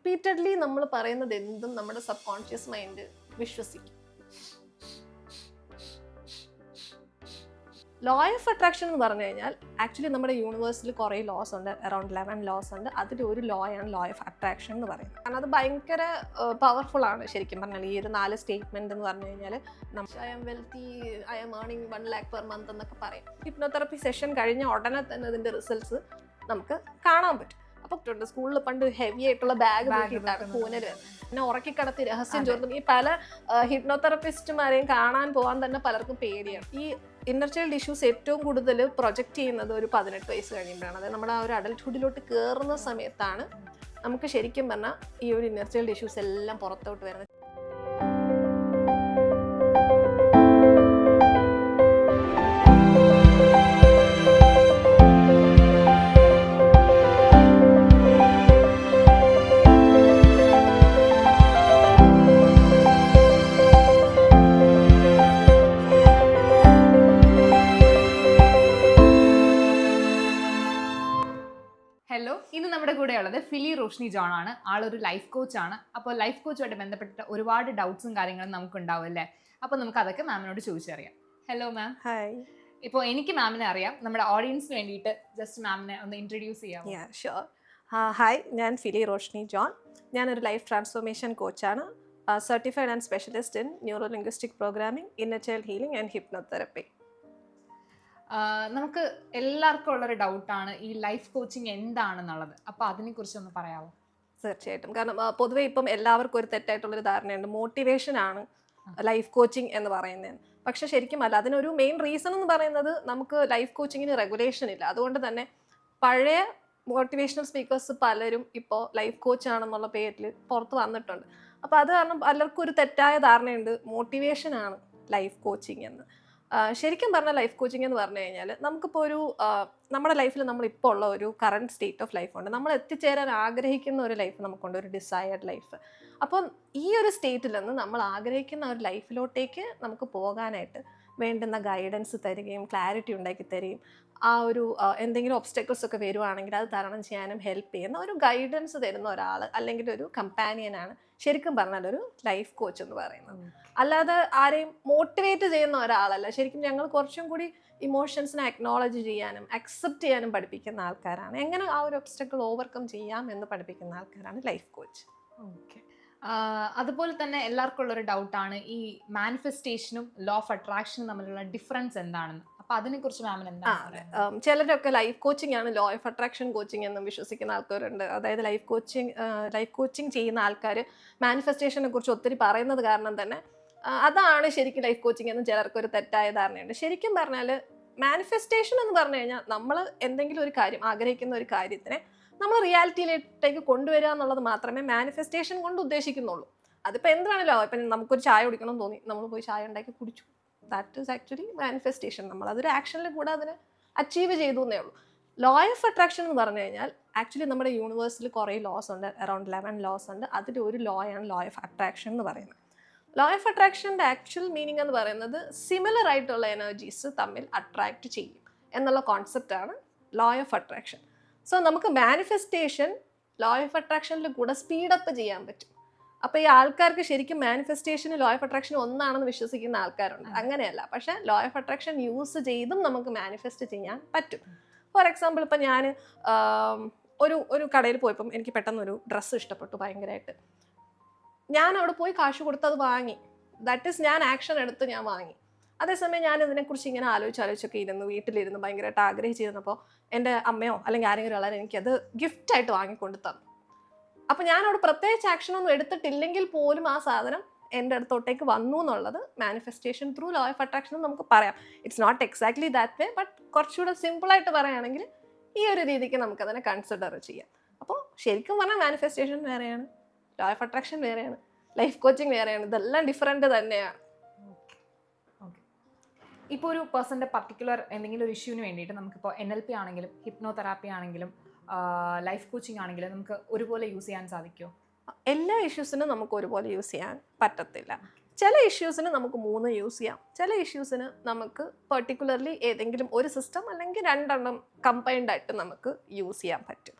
Repeatedly നമ്മൾ പറയുന്നത് എന്തും നമ്മുടെ സബ് കോൺഷ്യസ് മൈൻഡ് വിശ്വസിക്കും. ലോ ഓഫ് അട്രാക്ഷൻ എന്ന് പറഞ്ഞു കഴിഞ്ഞാൽ ആക്ച്വലി നമ്മുടെ യൂണിവേഴ്സിൽ കുറേ ലോസ് ഉണ്ട്, അറൌണ്ട് 11 ലോസ് ഉണ്ട്. അതിലൊരു ലോ ആണ് ലോ ഓഫ് അട്രാക്ഷൻ എന്ന് പറയുന്നത്. കാരണം അത് ഭയങ്കര പവർഫുൾ ആണ് ശരിക്കും പറഞ്ഞാൽ. ഈ ഒരു 4 സ്റ്റേറ്റ്മെന്റ് എന്ന് പറഞ്ഞു കഴിഞ്ഞാൽ I M wealthy, I M earning 1 lakh per month എന്നൊക്കെ പറയും. ഹിപ്നോതെറപ്പി സെഷൻ കഴിഞ്ഞ ഉടനെ തന്നെ അതിന്റെ റിസൾട്ട്സ് നമുക്ക് കാണാൻ പറ്റും. അപ്പോൾ സ്കൂളിൽ പണ്ട് ഹെവി ആയിട്ടുള്ള ബാഗ് നോക്കിയിട്ടാണ് പൂനര് പിന്നെ ഉറക്കിക്കടത്തി രഹസ്യം ചോർത്തും. ഈ പല ഹിപ്നോതെറപ്പിസ്റ്റുമാരെയും കാണാൻ പോകാൻ തന്നെ പലർക്കും പേടിയാണ്. ഈ ഇന്നർ ചൈൽഡ് ഇഷ്യൂസ് ഏറ്റവും കൂടുതൽ പ്രൊജക്റ്റ് ചെയ്യുന്നത് ഒരു 18 വയസ്സ് കഴിയുമ്പോഴാണ്. അതായത് നമ്മുടെ ആ ഒരു അഡൽട്ട്ഹുഡിലോട്ട് കയറുന്ന സമയത്താണ് നമുക്ക് ശരിക്കും പറഞ്ഞാൽ ഈ ഒരു ഇന്നർ ചൈൽഡ് ഇഷ്യൂസ് എല്ലാം പുറത്തോട്ട് വരുന്നത്. ഹലോ, ഇന്ന് നമ്മുടെ കൂടെ ഉള്ളത് ഫിലി റോഷ്നി ജോൺ ആണ്. ആളൊരു ലൈഫ് കോച്ചാണ്. അപ്പോൾ ലൈഫ് കോച്ചുമായിട്ട് ബന്ധപ്പെട്ടിട്ട് ഒരുപാട് ഡൗട്ട്സും കാര്യങ്ങളും നമുക്ക് ഉണ്ടാവും അല്ലേ? അപ്പോൾ നമുക്ക് അതൊക്കെ മാമിനോട് ചോദിച്ചറിയാം. Hello ma'am. ഹായ്. ഇപ്പോൾ എനിക്ക് മാമിനെ അറിയാം, നമ്മുടെ ഓഡിയൻസിന് വേണ്ടിയിട്ട് ജസ്റ്റ് മാമിനെ ഒന്ന് ഇൻട്രൊഡ്യൂസ് ചെയ്യാം. ഷുവർ. ഹായ്, ഞാൻ ഫിലി റോഷ്നി ജോൺ. ഞാനൊരു ലൈഫ് ട്രാൻസ്ഫോർമേഷൻ കോച്ചാണ്. Certified and specialist in neuro linguistic programming, inner child healing and hypnotherapy. നമുക്ക് എല്ലാവർക്കും ഉള്ളൊരു ഡൗട്ടാണ് ഈ ലൈഫ് കോച്ചിങ് എന്താണെന്നുള്ളത്. അപ്പോൾ അതിനെക്കുറിച്ച് ഒന്ന് പറയാമോ? തീർച്ചയായിട്ടും. കാരണം പൊതുവേ ഇപ്പം എല്ലാവർക്കും ഒരു തെറ്റായിട്ടുള്ളൊരു ധാരണയുണ്ട്, മോട്ടിവേഷൻ ആണ് ലൈഫ് കോച്ചിങ് എന്ന് പറയുന്നത്. പക്ഷെ ശരിക്കും അല്ല. അതിനൊരു മെയിൻ റീസൺ എന്ന് പറയുന്നത് നമുക്ക് ലൈഫ് കോച്ചിങ്ങിന് റെഗുലേഷൻ ഇല്ല. അതുകൊണ്ട് തന്നെ പഴയ മോട്ടിവേഷണൽ സ്പീക്കേഴ്സ് പലരും ഇപ്പോൾ ലൈഫ് കോച്ച് ആണെന്നുള്ള പേരിൽ പുറത്ത് വന്നിട്ടുണ്ട്. അപ്പോൾ അത് കാരണം പലർക്കും ഒരു തെറ്റായ ധാരണയുണ്ട്, മോട്ടിവേഷൻ ആണ് ലൈഫ് കോച്ചിങ് എന്ന്. ശരിക്കും പറഞ്ഞാൽ ലൈഫ് കോച്ചിങ് എന്ന് പറഞ്ഞു കഴിഞ്ഞാൽ നമുക്കിപ്പോൾ ഒരു നമ്മുടെ ലൈഫിൽ നമ്മളിപ്പോൾ ഉള്ള ഒരു കറണ്ട് സ്റ്റേറ്റ് ഓഫ് ലൈഫ് ഉണ്ട്. നമ്മൾ എത്തിച്ചേരാൻ ആഗ്രഹിക്കുന്ന ഒരു ലൈഫ് നമുക്കുണ്ട്, ഒരു ഡിസയേർഡ് ലൈഫ്. അപ്പം ഈ ഒരു സ്റ്റേറ്റിൽ നിന്ന് നമ്മൾ ആഗ്രഹിക്കുന്ന ഒരു ലൈഫിലോട്ടേക്ക് നമുക്ക് പോകാനായിട്ട് വേണ്ടുന്ന ഗൈഡൻസ് തരികയും ക്ലാരിറ്റി ഉണ്ടാക്കി തരികയും ആ ഒരു എന്തെങ്കിലും ഒബ്സ്റ്റക്കിൾസ് ഒക്കെ വരുവാണെങ്കിൽ അത് തരണം ചെയ്യാനും ഹെൽപ്പ് ചെയ്യുന്ന ഒരു ഗൈഡൻസ് തരുന്ന ഒരാൾ അല്ലെങ്കിൽ ഒരു കമ്പാനിയനാണ് ശരിക്കും പറഞ്ഞാൽ ഒരു ലൈഫ് കോച്ച് എന്ന് പറയുന്നത്. അല്ലാതെ ആരെയും മോട്ടിവേറ്റ് ചെയ്യുന്ന ഒരാളല്ല. ശരിക്കും ഞങ്ങൾ കുറച്ചും കൂടി ഇമോഷൻസിനെ അക്നോളജ് ചെയ്യാനും അക്സെപ്റ്റ് ചെയ്യാനും പഠിപ്പിക്കുന്ന ആൾക്കാരാണ്. എങ്ങനെ ആ ഒരു ഒബ്സ്റ്റക്കിൾ ഓവർകം ചെയ്യാം എന്ന് പഠിപ്പിക്കുന്ന ആൾക്കാരാണ് ലൈഫ് കോച്ച്. ഓക്കെ. അതുപോലെ തന്നെ എല്ലാവർക്കും ഉള്ളൊരു ഡൗട്ടാണ് ഈ മാനിഫെസ്റ്റേഷനും ലോ ഓഫ് അട്രാക്ഷനും തമ്മിലുള്ള ഡിഫറൻസ് എന്താണെന്ന്. അപ്പോൾ അതിനെക്കുറിച്ച് മാമിന് എന്താണ്? ചിലരൊക്കെ ലൈഫ് കോച്ചിങ് ആണ് ലോ ഓഫ് അട്രാക്ഷൻ കോച്ചിങ് എന്നും വിശ്വസിക്കുന്ന ആൾക്കാരുണ്ട്. അതായത് ലൈഫ് കോച്ചിങ് ചെയ്യുന്ന ആൾക്കാർ മാനിഫെസ്റ്റേഷനെ കുറിച്ച് ഒത്തിരി പറയുന്നത് കാരണം തന്നെ അതാണ് ശരിക്കും ലൈഫ് കോച്ചിങ് എന്ന് ചിലർക്കൊരു തെറ്റായ ധാരണയുണ്ട്. ശരിക്കും പറഞ്ഞാൽ മാനിഫെസ്റ്റേഷൻ എന്ന് പറഞ്ഞു കഴിഞ്ഞാൽ നമ്മൾ എന്തെങ്കിലും ഒരു കാര്യം ആഗ്രഹിക്കുന്ന ഒരു കാര്യത്തിനെ നമ്മൾ റിയാലിറ്റിയിലേക്ക് കൊണ്ടുവരിക എന്നുള്ളത് മാത്രമേ മാനിഫെസ്റ്റേഷൻ കൊണ്ട് ഉദ്ദേശിക്കുന്നുള്ളൂ. അതിപ്പോൾ എന്താണല്ലോ, ഇപ്പം നമുക്കൊരു ചായ കുടിക്കണം തോന്നി, നമ്മൾ പോയി ചായ ഉണ്ടാക്കി കുടിച്ചു, ദാറ്റ് ഈസ് ആക്ച്വലി മാനിഫെസ്റ്റേഷൻ. നമ്മൾ അതൊരു ആക്ഷനിൽ കൂടെ അതിനെ അച്ചീവ് ചെയ്തു എന്നേ ഉള്ളൂ. ലോ ഓഫ് അട്രാക്ഷൻ എന്ന് പറഞ്ഞു കഴിഞ്ഞാൽ ആക്ച്വലി നമ്മുടെ യൂണിവേഴ്സിൽ കുറേ ലോസ് ഉണ്ട്, അറൌണ്ട് 11 ലോസ് ഉണ്ട്. അതിലൊരു ലോ ആണ് ലോ ഓഫ് അട്രാക്ഷൻ എന്ന് പറയുന്നത്. ലോ ഓഫ് അട്രാക്ഷൻ്റെ ആക്ച്വൽ മീനിങ് എന്ന് പറയുന്നത് സിമിലർ ആയിട്ടുള്ള എനർജീസ് തമ്മിൽ അട്രാക്റ്റ് ചെയ്യും എന്നുള്ള കോൺസെപ്റ്റാണ് ലോ ഓഫ് അട്രാക്ഷൻ. സോ നമുക്ക് മാനിഫെസ്റ്റേഷൻ ലോ ഓഫ് അട്രാക്ഷനിൽ കൂടെ സ്പീഡപ്പ് ചെയ്യാൻ പറ്റും. അപ്പോൾ ഈ ആൾക്കാർക്ക് ശരിക്കും മാനിഫെസ്റ്റേഷൻ ലോ ഓഫ് അട്രാക്ഷൻ ഒന്നാണെന്ന് വിശ്വസിക്കുന്ന ആൾക്കാരുണ്ട്. അങ്ങനെയല്ല. പക്ഷേ ലോ ഓഫ് അട്രാക്ഷൻ യൂസ് ചെയ്തും നമുക്ക് മാനിഫെസ്റ്റ് ചെയ്യാൻ പറ്റും. ഫോർ എക്സാമ്പിൾ ഇപ്പം ഞാൻ ഒരു കടയിൽ പോയപ്പം എനിക്ക് പെട്ടെന്നൊരു ഡ്രസ്സ് ഇഷ്ടപ്പെട്ടു ഭയങ്കരമായിട്ട്. ഞാൻ അവിടെ പോയി കാശ് കൊടുത്ത് അത് വാങ്ങി. ദാറ്റ് ഈസ് ഞാൻ ആക്ഷൻ എടുത്ത് ഞാൻ വാങ്ങി. അതേസമയം ഞാൻ ഇതിനെക്കുറിച്ച് ഇങ്ങനെ ആലോചിച്ചൊക്കെ ഇരുന്നു, വീട്ടിലിരുന്ന് ഭയങ്കരമായിട്ട് ആഗ്രഹിച്ചിരുന്നപ്പോൾ എൻ്റെ അമ്മയോ അല്ലെങ്കിൽ ആരെങ്കിലും ഉള്ളവരെ എനിക്കത് ഗിഫ്റ്റായിട്ട് വാങ്ങിക്കൊണ്ട് തന്നു. അപ്പോൾ ഞാൻ അവിടെ പ്രത്യേകിച്ച് ആക്ഷനൊന്നും എടുത്തിട്ടില്ലെങ്കിൽ പോലും ആ സാധനം എൻ്റെ അടുത്തോട്ടേക്ക് വന്നു എന്നുള്ളത് manifestation through law of attraction നമുക്ക് പറയാം. It's not exactly that way, but കുറച്ചുകൂടെ സിമ്പിളായിട്ട് പറയുകയാണെങ്കിൽ ഈ ഒരു രീതിക്ക് നമുക്കതിനെ കൺസിഡർ ചെയ്യാം. അപ്പോൾ ശരിക്കും പറഞ്ഞാൽ മാനിഫെസ്റ്റേഷൻ വേറെയാണ്, ലോ ഓഫ് അട്രാക്ഷൻ വേറെയാണ്, ലൈഫ് കോച്ചിങ് വേറെയാണ്. ഇതെല്ലാം ഡിഫറെൻ്റ് തന്നെയാണ്. ഇപ്പോൾ ഒരു പേഴ്സൻ്റെ പർട്ടിക്കുലർ എന്തെങ്കിലും ഒരു ഇഷ്യൂവിന് വേണ്ടിയിട്ട് നമുക്കിപ്പോൾ NLP ആണെങ്കിലും ഹിപ്നോതെറാപ്പി ആണെങ്കിലും ലൈഫ് കോച്ചിങ് ആണെങ്കിലും നമുക്ക് ഒരുപോലെ യൂസ് ചെയ്യാൻ സാധിക്കുമോ? എല്ലാ ഇഷ്യൂസിനും നമുക്ക് ഒരുപോലെ യൂസ് ചെയ്യാൻ പറ്റത്തില്ല. ചില ഇഷ്യൂസിന് നമുക്ക് 3 യൂസ് ചെയ്യാം. ചില ഇഷ്യൂസിന് നമുക്ക് പെർട്ടിക്കുലർലി ഏതെങ്കിലും ഒരു സിസ്റ്റം അല്ലെങ്കിൽ 2 കമ്പൈൻഡ് ആയിട്ട് നമുക്ക് യൂസ് ചെയ്യാൻ പറ്റും.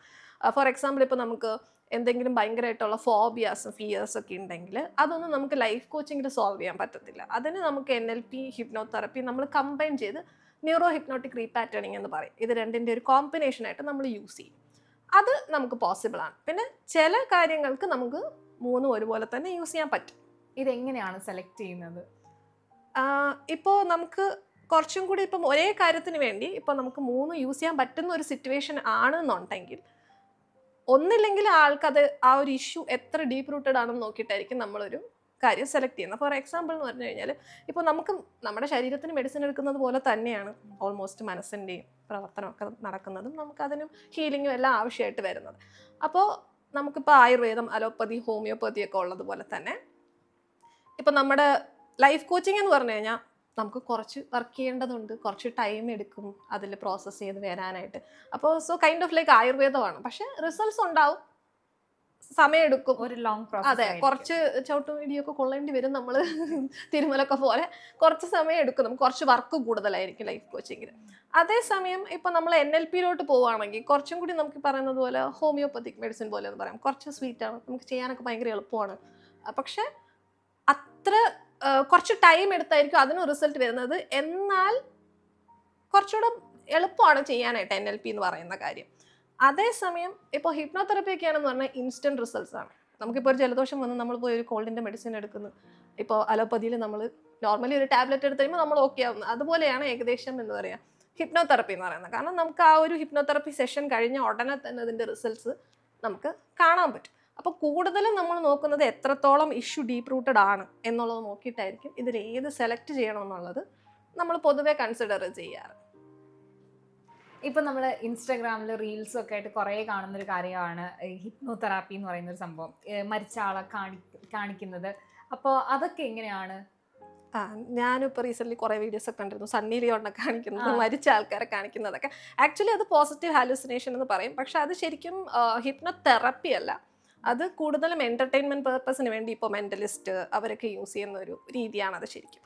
ഫോർ എക്സാമ്പിൾ ഇപ്പോൾ നമുക്ക് എന്തെങ്കിലും ഭയങ്കരമായിട്ടുള്ള ഫോബിയാസും ഫിയേഴ്സ് ഒക്കെ ഉണ്ടെങ്കിൽ അതൊന്നും നമുക്ക് ലൈഫ് കോച്ചിങ്ങിൽ സോൾവ് ചെയ്യാൻ പറ്റത്തില്ല. അതിന് നമുക്ക് NLP ഹിപ്നോതെറപ്പി നമ്മൾ കമ്പൈൻ ചെയ്ത് ന്യൂറോ ഹിപ്നോട്ടിക് റീപാറ്റേണിംഗ് എന്ന് പറയും. ഇത് രണ്ടിൻ്റെ ഒരു കോമ്പിനേഷനായിട്ട് നമ്മൾ യൂസ് ചെയ്യും. അത് നമുക്ക് പോസിബിൾ ആണ്. പിന്നെ ചില കാര്യങ്ങൾക്ക് നമുക്ക് മൂന്നും ഒരുപോലെ തന്നെ യൂസ് ചെയ്യാൻ പറ്റും. ഇതെങ്ങനെയാണ് സെലക്ട് ചെയ്യുന്നത്? ഇപ്പോൾ നമുക്ക് കുറച്ചും കൂടി ഇപ്പം ഒരേ കാര്യത്തിന് വേണ്ടി ഇപ്പം നമുക്ക് മൂന്ന് യൂസ് ചെയ്യാൻ പറ്റുന്ന ഒരു സിറ്റുവേഷൻ ആണെന്നുണ്ടെങ്കിൽ ഒന്നില്ലെങ്കിൽ ആൾക്കത് ആ ഒരു ഇഷ്യൂ എത്ര ഡീപ്പ് റൂട്ടഡ് ആണെന്ന് നോക്കിയിട്ടായിരിക്കും നമ്മളൊരു കാര്യം സെലക്ട് ചെയ്യുന്നത്. ഫോർ എക്സാമ്പിൾ എന്ന് പറഞ്ഞു കഴിഞ്ഞാൽ ഇപ്പോൾ നമുക്ക് നമ്മുടെ ശരീരത്തിന് മെഡിസിൻ എടുക്കുന്നത് പോലെ തന്നെയാണ് ഓൾമോസ്റ്റ് മനസ്സിൻ്റെയും പ്രവർത്തനമൊക്കെ നടക്കുന്നതും നമുക്കതിനും ഹീലിങ്ങും എല്ലാം ആവശ്യമായിട്ട് വരുന്നത്. അപ്പോൾ നമുക്കിപ്പോൾ ആയുർവേദം, അലോപ്പതി, ഹോമിയോപ്പതി ഒക്കെ ഉള്ളതുപോലെ തന്നെ ഇപ്പം നമ്മുടെ ലൈഫ് കോച്ചിങ് എന്ന് പറഞ്ഞു കഴിഞ്ഞാൽ നമുക്ക് കുറച്ച് വർക്ക് ചെയ്യേണ്ടതുണ്ട്, കുറച്ച് ടൈം എടുക്കും അതിൽ പ്രോസസ്സ് ചെയ്ത് വരാനായിട്ട്. അപ്പോൾ സോ കൈൻഡ് ഓഫ് ലൈക്ക് ആയുർവേദമാണ്, പക്ഷെ റിസൾട്ട്സ് ഉണ്ടാവും, സമയമെടുക്കും, ഒരു ലോങ് അതെ, പ്രോസസ്. കുറച്ച് ചവിട്ടും ഇടിയൊക്കെ കൊള്ളേണ്ടി വരും നമ്മൾ തിരുമലൊക്കെ പോലെ കുറച്ച് സമയം എടുക്കും, നമുക്ക് കുറച്ച് വർക്ക് കൂടുതലായിരിക്കും ലൈഫ് കോച്ചിങ്ങിൽ. അതേസമയം ഇപ്പം നമ്മൾ NLPയിലോട്ട് പോവുകയാണെങ്കിൽ കുറച്ചും കൂടി നമുക്ക് പറയുന്നത് പോലെ ഹോമിയോപ്പത്തിക് മെഡിസിൻ പോലെ എന്ന് പറയാം, കുറച്ച് സ്വീറ്റാണ്, നമുക്ക് ചെയ്യാനൊക്കെ ഭയങ്കര എളുപ്പമാണ്. പക്ഷെ അത്ര കുറച്ച് ടൈം എടുത്തായിരിക്കും അതിന് റിസൾട്ട് വരുന്നത്, എന്നാൽ കുറച്ചുകൂടെ എളുപ്പമാണ് ചെയ്യാനായിട്ട് NLP എന്ന് പറയുന്ന കാര്യം. അതേസമയം ഇപ്പോൾ ഹിപ്നോതെറപ്പി ഒക്കെ ആണെന്ന് പറഞ്ഞാൽ ഇൻസ്റ്റൻറ്റ് റിസൾട്ട്സ് ആണ്. നമുക്കിപ്പോൾ ഒരു ജലദോഷം വന്ന് നമ്മൾ പോയി ഒരു കോൾഡിൻ്റെ മെഡിസിൻ എടുക്കുന്നു, ഇപ്പോൾ അലോപ്പതിയിൽ നമ്മൾ നോർമലി ഒരു ടാബ്ലറ്റ് എടുത്ത് കഴിയുമ്പോൾ നമ്മൾ ഓക്കെ ആവുന്നു. അതുപോലെയാണ് ഏകദേശം എന്ന് പറയാം ഹിപ്നോതെറപ്പി എന്ന് പറയുന്നത്. കാരണം നമുക്ക് ആ ഒരു ഹിപ്നോതെറപ്പി സെഷൻ കഴിഞ്ഞ ഉടനെ തന്നെ അതിൻ്റെ റിസൾട്ട്സ് നമുക്ക് കാണാൻ പറ്റും. അപ്പോൾ കൂടുതലും നമ്മൾ നോക്കുന്നത് എത്രത്തോളം ഇഷ്യൂ ഡീപ്പ് റൂട്ടഡ് ആണ് എന്നുള്ളത് നോക്കിയിട്ടായിരിക്കും ഇതിൽ ഏത് സെലക്ട് ചെയ്യണമെന്നുള്ളത് നമ്മൾ പൊതുവെ കൺസിഡർ ചെയ്യാറ്. ഇപ്പം നമ്മൾ ഇൻസ്റ്റാഗ്രാമിൽ റീൽസും ഒക്കെ ആയിട്ട് കുറേ കാണുന്നൊരു കാര്യമാണ് ഹിപ്നോതെറാപ്പി എന്ന് പറയുന്ന ഒരു സംഭവം, മരിച്ച ആളെ കാണിക്കുന്നത്. അപ്പോൾ അതൊക്കെ എങ്ങനെയാണ്? ഞാനിപ്പോൾ റീസെൻ്റ്ലി കുറേ വീഡിയോസ് ഒക്കെ കണ്ടിരുന്നു, സണ്ണി ലിയോണിനെ കാണിക്കുന്നത്, മരിച്ച ആൾക്കാരെ കാണിക്കുന്നതൊക്കെ. ആക്ച്വലി അത് പോസിറ്റീവ് ഹാലൂസിനേഷൻ എന്ന് പറയും, പക്ഷെ അത് ശരിക്കും ഹിപ്നോതെറപ്പി അല്ല, അത് കൂടുതലും എൻ്റർടൈൻമെൻറ്റ് പേർപ്പസിന് വേണ്ടി ഇപ്പോൾ മെൻ്റലിസ്റ്റ് അവരൊക്കെ യൂസ് ചെയ്യുന്ന ഒരു രീതിയാണ് അത് ശരിക്കും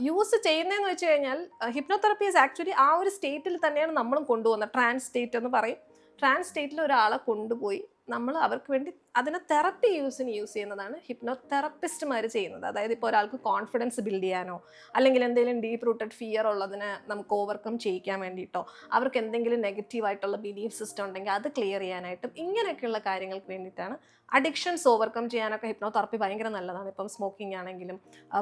യൂസ് ചെയ്യുന്നതെന്ന് വെച്ച് കഴിഞ്ഞാൽ. ഹിപ്നോതെറപ്പി ഈസ് ആക്ച്വലി ആ ഒരു സ്റ്റേറ്റിൽ തന്നെയാണ് നമ്മളും കൊണ്ടുപോകുന്നത്. ട്രാൻസ് സ്റ്റേറ്റ് എന്ന് പറയും. ട്രാൻസ് സ്റ്റേറ്റിൽ ഒരാളെ കൊണ്ടുപോയി നമ്മൾ അവർക്ക് വേണ്ടി അതിനെ തെറപ്പി യൂസ് ചെയ്യുന്നതാണ് ഹിപ്നോതെറപ്പിസ്റ്റുമാർ ചെയ്യുന്നത്. അതായത് ഇപ്പോൾ ഒരാൾക്ക് കോൺഫിഡൻസ് ബിൽഡ് ചെയ്യാനോ അല്ലെങ്കിൽ എന്തെങ്കിലും ഡീപ്പ് റൂട്ടഡ് ഫിയർ ഉള്ളതിനെ നമുക്ക് ഓവർകം ചെയ്യിക്കാൻ വേണ്ടിയിട്ടോ, അവർക്ക് എന്തെങ്കിലും നെഗറ്റീവായിട്ടുള്ള ബിലീഫ് സിസ്റ്റം ഉണ്ടെങ്കിൽ അത് ക്ലിയർ ചെയ്യാനായിട്ടും ഇങ്ങനെയൊക്കെയുള്ള കാര്യങ്ങൾക്ക് വേണ്ടിയിട്ടാണ്. അഡിക്ഷൻസ് ഓവർകം ചെയ്യാനൊക്കെ ഹിപ്നോതെറപ്പി ഭയങ്കര നല്ലതാണ്. ഇപ്പം സ്മോക്കിംഗ് ആണെങ്കിലും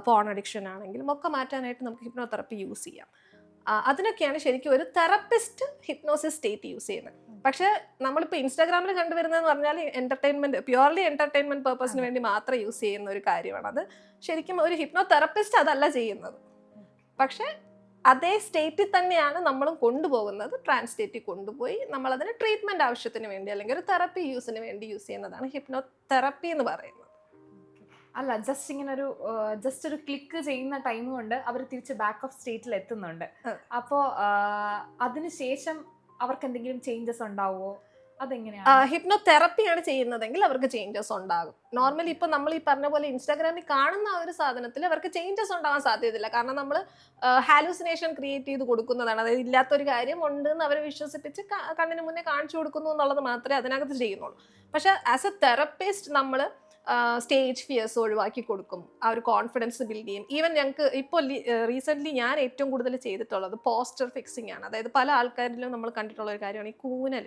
പോൺ അഡിക്ഷൻ ആണെങ്കിലും ഒക്കെ മാറ്റാനായിട്ട് നമുക്ക് ഹിപ്നോതെറപ്പി യൂസ് ചെയ്യാം. അതിനൊക്കെയാണ് ശരിക്കും ഒരു തെറപ്പിസ്റ്റ് ഹിപ്നോസിസ് സ്റ്റേറ്റ് യൂസ് ചെയ്യുന്നത്. പക്ഷെ നമ്മളിപ്പോൾ ഇൻസ്റ്റാഗ്രാമിൽ കണ്ടുവരുന്നതെന്ന് പറഞ്ഞാൽ പ്യുവർലി എൻ്റർടൈൻമെൻറ്റ് പേർപ്പസിന് വേണ്ടി മാത്രം യൂസ് ചെയ്യുന്ന ഒരു കാര്യമാണ്. അത് ശരിക്കും ഒരു ഹിപ്നോതെറപ്പിസ്റ്റ് അതല്ല ചെയ്യുന്നത്. പക്ഷെ അതേ സ്റ്റേറ്റിൽ തന്നെയാണ് നമ്മളും കൊണ്ടുപോകുന്നത്. ട്രാൻസ് സ്റ്റേറ്റിൽ കൊണ്ടുപോയി നമ്മളതിന് ട്രീറ്റ്മെൻറ്റ് ആവശ്യത്തിന് വേണ്ടി അല്ലെങ്കിൽ ഒരു തെറപ്പി യൂസിന് വേണ്ടി യൂസ് ചെയ്യുന്നതാണ് ഹിപ്നോതെറപ്പി എന്ന് പറയുന്നത്. അല്ല, ജസ്റ്റ് ഒരു ക്ലിക്ക് ചെയ്യുന്ന ടൈം കൊണ്ട് അവർ തിരിച്ച് ബാക്ക് ഓഫ് സ്റ്റേറ്റിൽ എത്തുന്നുണ്ട്. അപ്പോൾ അതിനുശേഷം അവർക്ക് എന്തെങ്കിലും ചേഞ്ചസ് ഉണ്ടാവുമോ? അതെങ്ങനെയാണ്? ഹിപ്നോതെറപ്പിയാണ് ചെയ്യുന്നതെങ്കിൽ അവർക്ക് ചേഞ്ചസ് ഉണ്ടാകും. നോർമലി ഇപ്പം നമ്മൾ ഈ പറഞ്ഞ പോലെ ഇൻസ്റ്റാഗ്രാമിൽ കാണുന്ന ആ ഒരു സാധനത്തിൽ അവർക്ക് ചേഞ്ചസ് ഉണ്ടാകാൻ സാധ്യതയില്ല. കാരണം നമ്മൾ ഹാലൂസിനേഷൻ ക്രിയേറ്റ് ചെയ്ത് കൊടുക്കുന്നതാണ്. അതായത് ഇല്ലാത്തൊരു കാര്യം ഉണ്ടെന്ന് അവരെ വിശ്വസിപ്പിച്ച് കണ്ണിന് മുന്നേ കാണിച്ചു കൊടുക്കുന്നു എന്നുള്ളത് മാത്രമേ അതിനകത്ത് ചെയ്യുന്നുള്ളൂ. പക്ഷെ ആസ് എ തെറപ്പിസ്റ്റ് നമ്മൾ സ്റ്റേജ് ഫിയേഴ്സ് ഒഴിവാക്കി കൊടുക്കും, ആ ഒരു കോൺഫിഡൻസ് ബിൽഡ് ചെയ്യും. ഈവൻ ഞങ്ങൾക്ക് ഇപ്പോൾ റീസെൻ്റ്ലി ഞാൻ ഏറ്റവും കൂടുതൽ ചെയ്തിട്ടുള്ളത് പോസ്റ്റർ ഫിക്സിംഗ് ആണ്. അതായത് പല ആൾക്കാരിലും നമ്മൾ കണ്ടിട്ടുള്ള ഒരു കാര്യമാണ് ഈ കൂനൽ.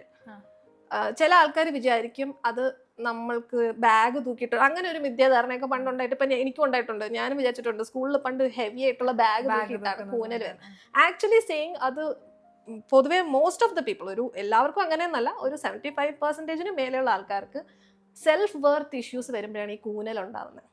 ചില ആൾക്കാർ വിചാരിക്കും അത് നമ്മൾക്ക് ബാഗ് തൂക്കിയിട്ട്, അങ്ങനെ ഒരു മിഥ്യാധാരണയൊക്കെ പണ്ടുണ്ടായിട്ട്, ഇപ്പം എനിക്കും ഉണ്ടായിട്ടുണ്ട്. ഞാനും വിചാരിച്ചിട്ടുണ്ട് സ്കൂളിൽ പണ്ട് ഹെവി ആയിട്ടുള്ള ബാഗ് തൂക്കിയിട്ടാണ് കൂനൽ വരുന്നത്. ആക്ച്വലി സെയിങ് അത് പൊതുവേ മോസ്റ്റ് ഓഫ് ദ പീപ്പിൾ, എല്ലാവർക്കും അങ്ങനെയൊന്നല്ല, ഒരു 75% മേലെയുള്ള ആൾക്കാർക്ക് സെൽഫ് വർത്ത് ഇഷ്യൂസ് വരുമ്പോഴാണ് ഈ കൂനൽ ഉണ്ടാകുന്നത്.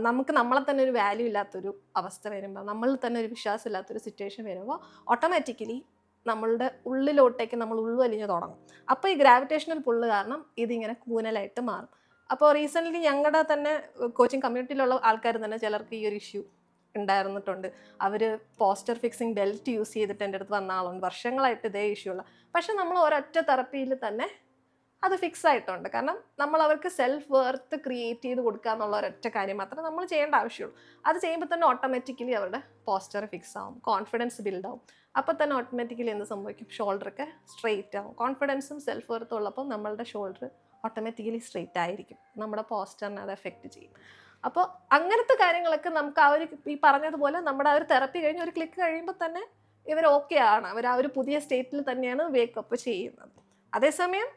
നമുക്ക് നമ്മളെ തന്നെ ഒരു വാല്യൂ ഇല്ലാത്തൊരു അവസ്ഥ വരുമ്പോൾ, നമ്മളിൽ തന്നെ ഒരു വിശ്വാസം ഇല്ലാത്തൊരു സിറ്റുവേഷൻ വരുമ്പോൾ ഓട്ടോമാറ്റിക്കലി നമ്മളുടെ ഉള്ളിലോട്ടേക്ക് നമ്മൾ ഉൾവലിഞ്ഞ് തുടങ്ങും. അപ്പോൾ ഈ ഗ്രാവിറ്റേഷണൽ പുള്ള് കാരണം ഇതിങ്ങനെ കൂനലായിട്ട് മാറും. അപ്പോൾ റീസെൻ്റ്ലി ഞങ്ങളുടെ തന്നെ കോച്ചിങ് കമ്മ്യൂണിറ്റിയിലുള്ള ആൾക്കാർ തന്നെ ചിലർക്ക് ഈ ഒരു ഇഷ്യൂ ഉണ്ടായിരുന്നിട്ടുണ്ട്. അവർ പോസ്റ്റർ ഫിക്സിങ് ബെൽറ്റ് യൂസ് ചെയ്തിട്ട് എൻ്റെ അടുത്ത് വന്ന ആളുണ്ട്, വർഷങ്ങളായിട്ട് ഇതേ ഇഷ്യൂ ഉള്ള. പക്ഷെ നമ്മൾ ഒരൊറ്റ തെറപ്പിയിൽ തന്നെ അത് ഫിക്സ് ആയിട്ടുണ്ട്. കാരണം നമ്മൾ അവർക്ക് സെൽഫ് വർത്ത് ക്രിയേറ്റ് ചെയ്ത് കൊടുക്കുക എന്നുള്ള ഒരൊറ്റ കാര്യം മാത്രമേ നമ്മൾ ചെയ്യേണ്ട ആവശ്യമുള്ളൂ. അത് ചെയ്യുമ്പോൾ തന്നെ ഓട്ടോമാറ്റിക്കലി അവരുടെ പോസ്റ്റർ ഫിക്സ് ആവും, കോൺഫിഡൻസ് ബിൽഡ് ആവും. അപ്പോൾ തന്നെ ഓട്ടോമാറ്റിക്കലി എന്ത് സംഭവിക്കും, ഷോൾഡറൊക്കെ സ്ട്രെയിറ്റ് ആവും. കോൺഫിഡൻസും സെൽഫ് വർത്തും ഉള്ളപ്പോൾ നമ്മളുടെ ഷോൾഡർ ഓട്ടോമാറ്റിക്കലി സ്ട്രെയിറ്റ് ആയിരിക്കും, നമ്മുടെ പോസ്റ്ററിനെ അത് എഫക്റ്റ് ചെയ്യും. അപ്പോൾ അങ്ങനത്തെ കാര്യങ്ങളൊക്കെ നമുക്ക് ആ ഒരു ഈ പറഞ്ഞതുപോലെ നമ്മുടെ ആ ഒരു തെറപ്പി കഴിഞ്ഞ് ഒരു ക്ലിക്ക് കഴിയുമ്പോൾ തന്നെ ഇവർ ഓക്കെ ആണ്, അവർ ആ ഒരു പുതിയ സ്റ്റേറ്റിൽ തന്നെയാണ് വേക്കപ്പ് ചെയ്യുന്നത്. അതേസമയം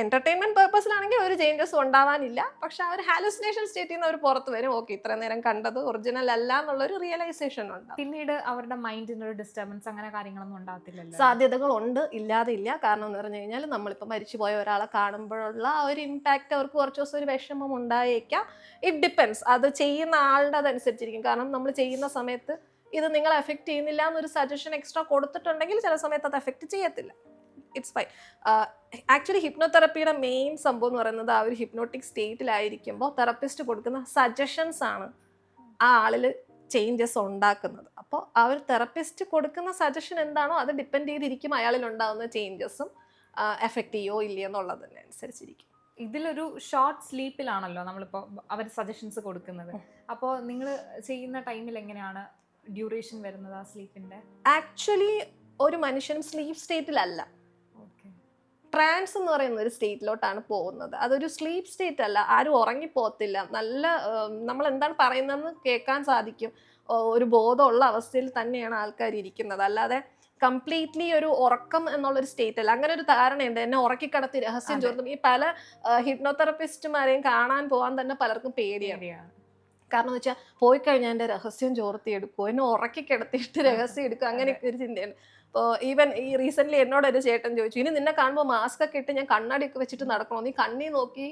എന്റർടൈൻമെന്റ് പേർപ്പസിലാണെങ്കിൽ ഒരു ചേഞ്ചസും ഉണ്ടാവാനില്ല, പക്ഷെ ആ ഒരു ഹാലുസിനേഷൻ സ്റ്റേറ്റിൽ നിന്ന് അവർ പുറത്ത് വരും, ഓക്കെ ഇത്ര നേരം കണ്ടത് ഒറിജിനൽ അല്ല എന്നുള്ളൊരു റിയലൈസേഷൻ ഉണ്ടാവും. പിന്നീട് അവരുടെ മൈൻഡിന് ഒരു ഡിസ്റ്റർബൻസ് അങ്ങനെ കാര്യങ്ങളൊന്നും ഉണ്ടാകത്തില്ലല്ലോ? സാധ്യതകളുണ്ട്, ഇല്ലാതെ ഇല്ല. കാരണം എന്ന് പറഞ്ഞു കഴിഞ്ഞാൽ നമ്മളിപ്പോൾ മരിച്ചുപോയ ഒരാളെ കാണുമ്പോഴുള്ള ആ ഒരു ഇമ്പാക്റ്റ് അവർക്ക് കുറച്ച് ദിവസം ഒരു വിഷമം ഉണ്ടായേക്കാം. ഇറ്റ് ഡിപ്പെൻസ്, അത് ചെയ്യുന്ന ആളുടെ അതനുസരിച്ചിരിക്കും. കാരണം നമ്മൾ ചെയ്യുന്ന സമയത്ത് ഇത് നിങ്ങളെ എഫക്റ്റ് ചെയ്യുന്നില്ല എന്നൊരു സജഷൻ എക്സ്ട്രാ കൊടുത്തിട്ടുണ്ടെങ്കിൽ ചില സമയത്ത് അത് എഫക്റ്റ് ചെയ്യത്തില്ല. It's fine. ആക്ച്വലി ഹിപ്നോതെറപ്പിയുടെ മെയിൻ സംഭവം എന്ന് പറയുന്നത് ആ ഒരു ഹിപ്നോട്ടിക് സ്റ്റേറ്റിലായിരിക്കുമ്പോൾ തെറപ്പിസ്റ്റ് കൊടുക്കുന്ന സജഷൻസ് ആണ് ആ ആളിൽ ചേഞ്ചസ് ഉണ്ടാക്കുന്നത്. അപ്പോൾ ആ ഒരു തെറപ്പിസ്റ്റ് കൊടുക്കുന്ന സജഷൻ എന്താണോ അത് ഡിപ്പെൻഡ് ചെയ്തിരിക്കും അയാളിൽ ഉണ്ടാകുന്ന ചേഞ്ചസും എഫക്റ്റ് ചെയ്യോ ഇല്ലയോ എന്നുള്ളതിനെ അനുസരിച്ചിരിക്കും. ഇതിലൊരു ഷോർട്ട് സ്ലീപ്പിലാണല്ലോ നമ്മളിപ്പോൾ അവർ സജഷൻസ് കൊടുക്കുന്നത്. അപ്പോൾ നിങ്ങൾ ചെയ്യുന്ന ടൈമിൽ എങ്ങനെയാണ് ഡ്യൂറേഷൻ വരുന്നത് ആ സ്ലീപ്പിൻ്റെ? ആക്ച്വലി ഒരു മനുഷ്യൻ സ്ലീപ്പ് സ്റ്റേറ്റിലല്ല, ട്രാൻസ് എന്ന് പറയുന്ന ഒരു സ്റ്റേറ്റിലോട്ടാണ് പോകുന്നത്. അതൊരു സ്ലീപ്പ് സ്റ്റേറ്റ് അല്ല, ആരും ഉറങ്ങിപ്പോകത്തില്ല. നല്ല നമ്മൾ എന്താണ് പറയുന്നതെന്ന് കേൾക്കാൻ സാധിക്കും. ഒരു ബോധമുള്ള അവസ്ഥയിൽ തന്നെയാണ് ആൾക്കാർ ഇരിക്കുന്നത്, അല്ലാതെ കംപ്ലീറ്റ്ലി ഒരു ഉറക്കം എന്നുള്ളൊരു സ്റ്റേറ്റ് അല്ല. അങ്ങനെ ഒരു ധാരണയുണ്ട്, എന്നെ ഉറക്കിക്കടത്തി രഹസ്യം ചോർത്തും. ഈ പല ഹിപ്നോതെറപ്പിസ്റ്റുമാരെയും കാണാൻ പോകാൻ തന്നെ പലർക്കും പേടിയാണ്. കാരണം എന്ന് വെച്ചാൽ പോയി കഴിഞ്ഞാൽ എൻ്റെ രഹസ്യം ചോർത്തി എടുക്കുമോ, എന്നെ ഉറക്കി കിടത്തിയിട്ട് രഹസ്യം എടുക്കും, അങ്ങനെയൊക്കെ ഒരു ചിന്തയാണ്. ഇപ്പോൾ ഈവൻ ഈ റീസെന്റ് എന്നോട് ഒരു ചേട്ടൻ ചോദിച്ചു, ഇനി നിന്നെ കാണുമ്പോൾ മാസ്ക് ഒക്കെ ഇട്ട് ഞാൻ കണ്ണാടിയൊക്കെ വെച്ചിട്ട് നടക്കണോ, നീ കണ്ണി നോക്കി